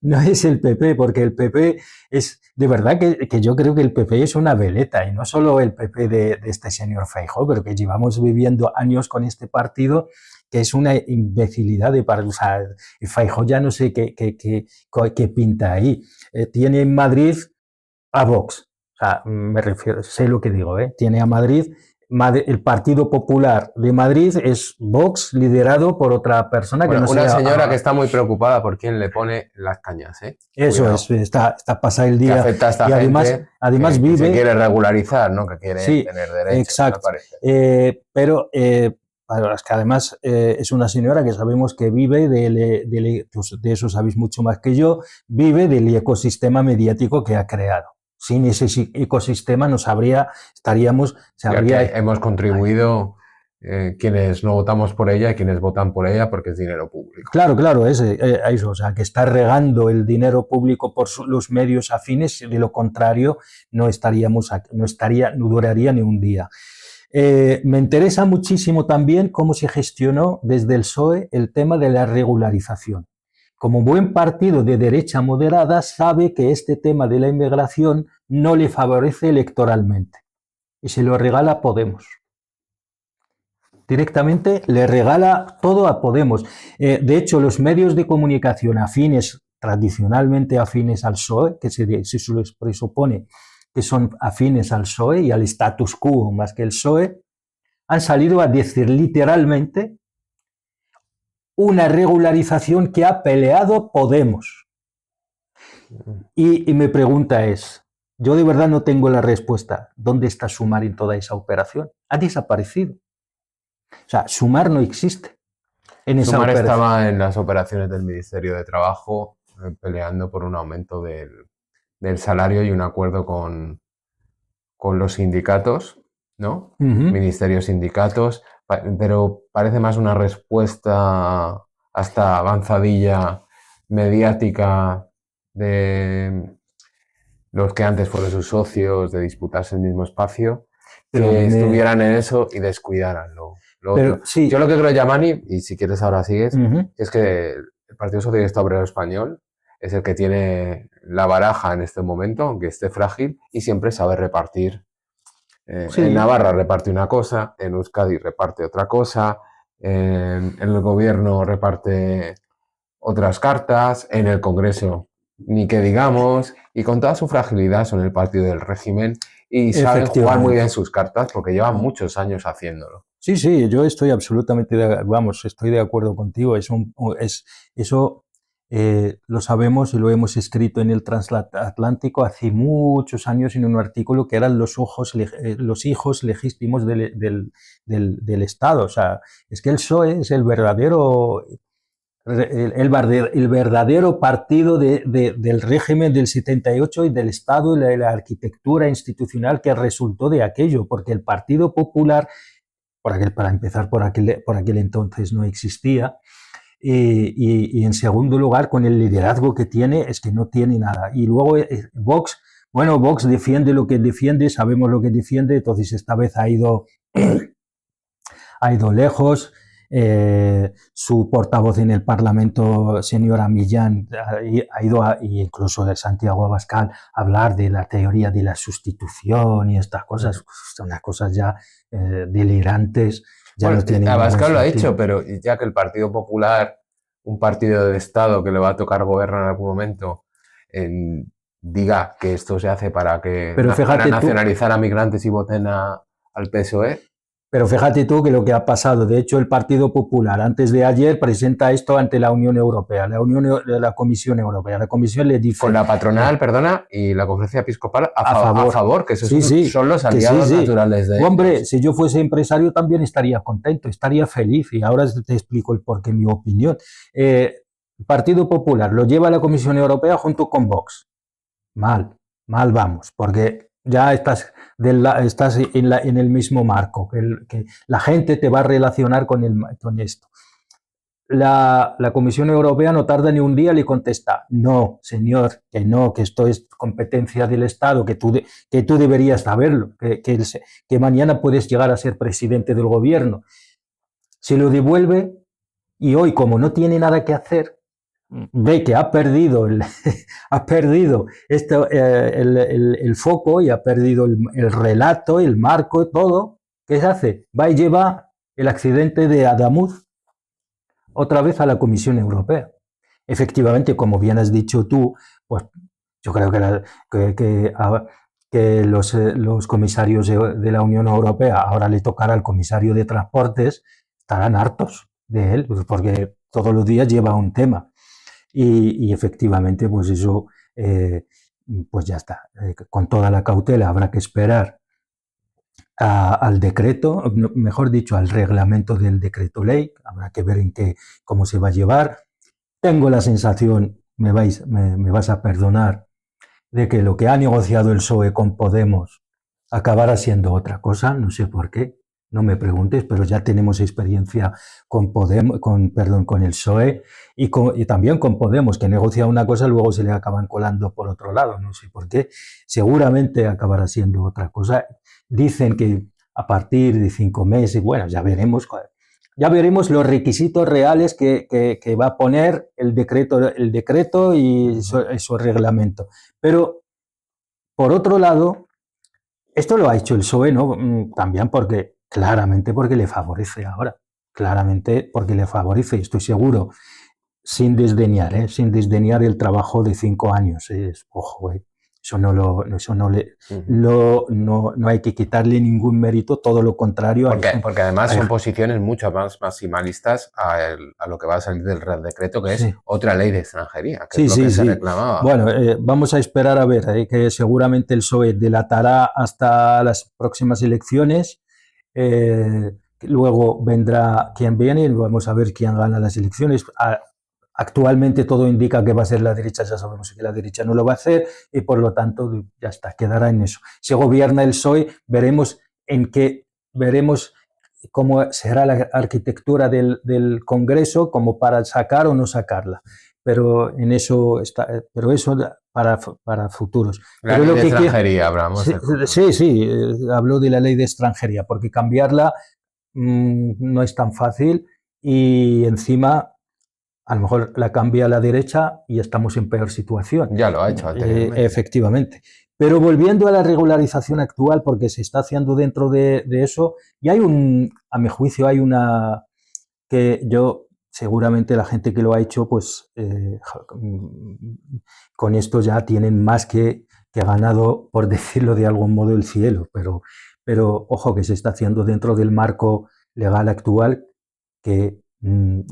No es el PP, porque el PP es, de verdad que yo creo que el PP es una veleta, y no solo el PP de este señor Feijóo, pero que llevamos viviendo años con este partido, que es una imbecilidad de partido. O sea, Feijóo ya no sé qué pinta ahí. Tiene en Madrid a Vox. O sea, me refiero, sé lo que digo, ¿eh? Tiene a Madrid, el Partido Popular de Madrid es Vox, liderado por otra persona bueno, que no una señora que está muy preocupada por quién le pone las cañas, ¿eh? Eso cuidado. Está pasada el día. Que afecta a esta y además, gente además vive. Que se quiere regularizar, ¿no? Que quiere sí, tener derechos. Exacto. Pero es que además es una señora que sabemos que vive de eso sabéis mucho más que yo, vive del ecosistema mediático que ha creado. Sin ese ecosistema hemos contribuido quienes no votamos por ella y quienes votan por ella porque es dinero público. Claro, eso, o sea, que está regando el dinero público por los medios afines, de lo contrario no duraría ni un día. Me interesa muchísimo también cómo se gestionó desde el PSOE el tema de la regularización. Como buen partido de derecha moderada, sabe que este tema de la inmigración no le favorece electoralmente y se lo regala a Podemos. Directamente le regala todo a Podemos. De hecho, los medios de comunicación afines, tradicionalmente afines al PSOE, que se presupone que son afines al PSOE y al status quo más que el PSOE, han salido a decir literalmente una regularización que ha peleado Podemos. Y mi pregunta es, yo de verdad no tengo la respuesta. ¿Dónde está Sumar en toda esa operación? Ha desaparecido. O sea, Sumar no existe. Sumar estaba en las operaciones del Ministerio de Trabajo peleando por un aumento del salario y un acuerdo con los sindicatos, ¿no? Ministerios, sindicatos, pero parece más una respuesta hasta avanzadilla mediática de los que antes fueron sus socios, de disputarse el mismo espacio, que estuvieran en eso y descuidaran lo otro. Sí. Yo lo que creo, Yamani, y si quieres ahora sigues, es que el Partido Socialista Obrero Español es el que tiene la baraja en este momento, aunque esté frágil, y siempre sabe repartir. En Navarra reparte una cosa, en Euskadi reparte otra cosa, en el gobierno reparte otras cartas, en el Congreso ni que digamos, y con toda su fragilidad son el partido del régimen y saben jugar muy bien sus cartas porque llevan muchos años haciéndolo. Sí, yo estoy absolutamente, estoy de acuerdo contigo. Eso lo sabemos y lo hemos escrito en el Transatlántico hace muchos años en un artículo que eran los hijos legítimos del Estado. O sea, es que el PSOE es el verdadero partido del régimen del 78 y del Estado y la arquitectura institucional que resultó de aquello, porque el Partido Popular, para empezar, por aquel entonces no existía, y en segundo lugar, con el liderazgo que tiene, es que no tiene nada. Y luego Vox defiende lo que defiende, sabemos lo que defiende, entonces esta vez ha ido lejos. Su portavoz en el Parlamento, señora Millán, ha ido incluso de Santiago Abascal a hablar de la teoría de la sustitución y estas cosas, son unas cosas ya delirantes. Ya bueno, no tiene Abascal lo ha dicho, pero ya que el Partido Popular, un partido del Estado que le va a tocar gobernar en algún momento, diga que esto se hace para que nacionalizar a migrantes y voten al PSOE. Pero fíjate tú que lo que ha pasado, de hecho el Partido Popular antes de ayer presenta esto ante la Unión Europea, la Comisión Europea. La Comisión le dice... Con la patronal, perdona, y la conferencia episcopal a favor, que esos sí, son los aliados naturales de Hombre, ellos. si yo fuese empresario también estaría contento, estaría feliz, y ahora te explico el porqué, mi opinión. El Partido Popular lo lleva a la Comisión Europea junto con Vox. Mal vamos, porque ya estás en el mismo marco, que la gente te va a relacionar con esto. La Comisión Europea no tarda ni un día y le contesta, no, señor, que no, que esto es competencia del Estado, que tú deberías saberlo, que mañana puedes llegar a ser presidente del gobierno. Se lo devuelve y hoy, como no tiene nada que hacer, ve que ha perdido el foco y ha perdido el relato, el marco, todo. ¿Qué se hace? Va y lleva el accidente de Adamuz otra vez a la Comisión Europea. Efectivamente, como bien has dicho tú, pues yo creo que los comisarios de la Unión Europea, ahora le tocará al comisario de Transportes, estarán hartos de él, porque todos los días lleva un tema. Y efectivamente, pues eso, pues ya está. Con toda la cautela habrá que esperar al decreto, mejor dicho, al reglamento del decreto ley. Habrá que ver cómo se va a llevar. Tengo la sensación, me vas a perdonar, de que lo que ha negociado el PSOE con Podemos acabará siendo otra cosa, no sé por qué, no me preguntes, pero ya tenemos experiencia con Podemos, con el PSOE y también con Podemos, que negocia una cosa, luego se le acaban colando por otro lado, no sé por qué, seguramente acabará siendo otra cosa. Dicen que a partir de 5 meses, bueno, ya veremos los requisitos reales que va a poner el decreto y su reglamento. Pero, por otro lado, esto lo ha hecho el PSOE, ¿no? También claramente porque le favorece ahora. Claramente porque le favorece, estoy seguro, sin desdeñar el trabajo de 5 años. Ojo, no hay que quitarle ningún mérito, todo lo contrario. Porque además son posiciones mucho más maximalistas a lo que va a salir del Real Decreto, que es otra ley de extranjería, que es lo que se reclamaba. Bueno, vamos a esperar a ver, que seguramente el PSOE delatará hasta las próximas elecciones. Luego vendrá quien viene y vamos a ver quién gana las elecciones. Actualmente todo indica que va a ser la derecha, ya sabemos que la derecha no lo va a hacer y por lo tanto ya está, quedará en eso. Si gobierna el PSOE, veremos cómo será la arquitectura del Congreso, como para sacar o no sacarla. Pero en eso está, pero eso para futuros. La ley de extranjería, hablamos. Sí, hablo de la ley de extranjería, porque cambiarla no es tan fácil y encima a lo mejor la cambia a la derecha y estamos en peor situación. Ya lo ha hecho anteriormente. Efectivamente. Pero volviendo a la regularización actual, porque se está haciendo dentro de eso, y a mi juicio, hay una que seguramente la gente que lo ha hecho, pues con esto ya tienen más que ganado, por decirlo de algún modo, el cielo. Pero ojo, que se está haciendo dentro del marco legal actual que no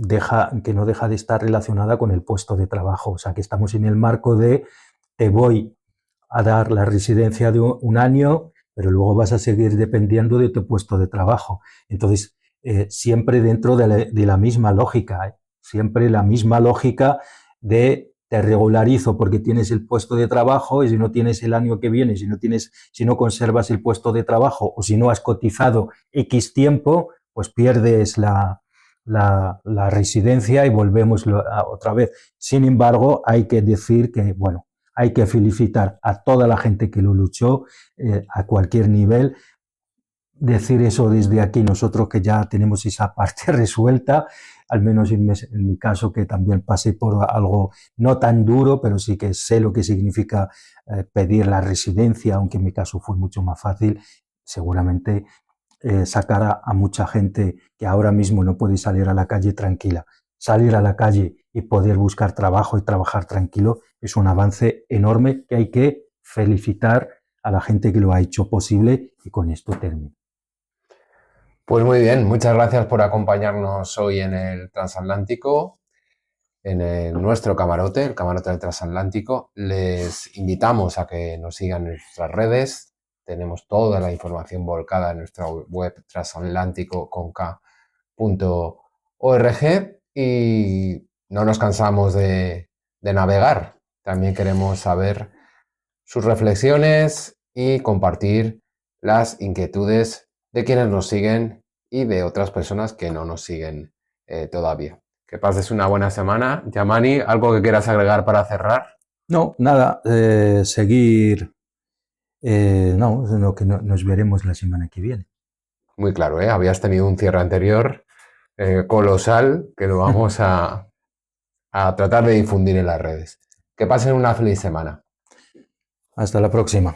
deja de estar relacionada con el puesto de trabajo. O sea, que estamos en el marco de te voy a dar la residencia de un año, pero luego vas a seguir dependiendo de tu puesto de trabajo. Entonces, siempre dentro de la misma lógica, siempre la misma lógica de te regularizo porque tienes el puesto de trabajo y si no tienes el año que viene, si no conservas el puesto de trabajo o si no has cotizado X tiempo, pues pierdes la residencia y volvemos otra vez. Sin embargo, hay que decir que, bueno, hay que felicitar a toda la gente que lo luchó a cualquier nivel. Decir eso desde aquí, nosotros que ya tenemos esa parte resuelta, al menos en mi caso, que también pasé por algo no tan duro, pero sí que sé lo que significa pedir la residencia, aunque en mi caso fue mucho más fácil, seguramente sacar a mucha gente que ahora mismo no puede salir a la calle tranquila. Salir a la calle y poder buscar trabajo y trabajar tranquilo es un avance enorme que hay que felicitar a la gente que lo ha hecho posible y con esto termino. Pues muy bien, muchas gracias por acompañarnos hoy en el Transatlántico, nuestro camarote, el camarote del Transatlántico. Les invitamos a que nos sigan en nuestras redes. Tenemos toda la información volcada en nuestra web transatlántico.org y no nos cansamos de navegar. También queremos saber sus reflexiones y compartir las inquietudes de quienes nos siguen y de otras personas que no nos siguen todavía. Que pases una buena semana. Yamani, ¿algo que quieras agregar para cerrar? No, nada, seguir, no, sino que nos veremos la semana que viene. Muy claro, ¿eh? Habías tenido un cierre anterior colosal que lo vamos a tratar de difundir en las redes. Que pasen una feliz semana. Hasta la próxima.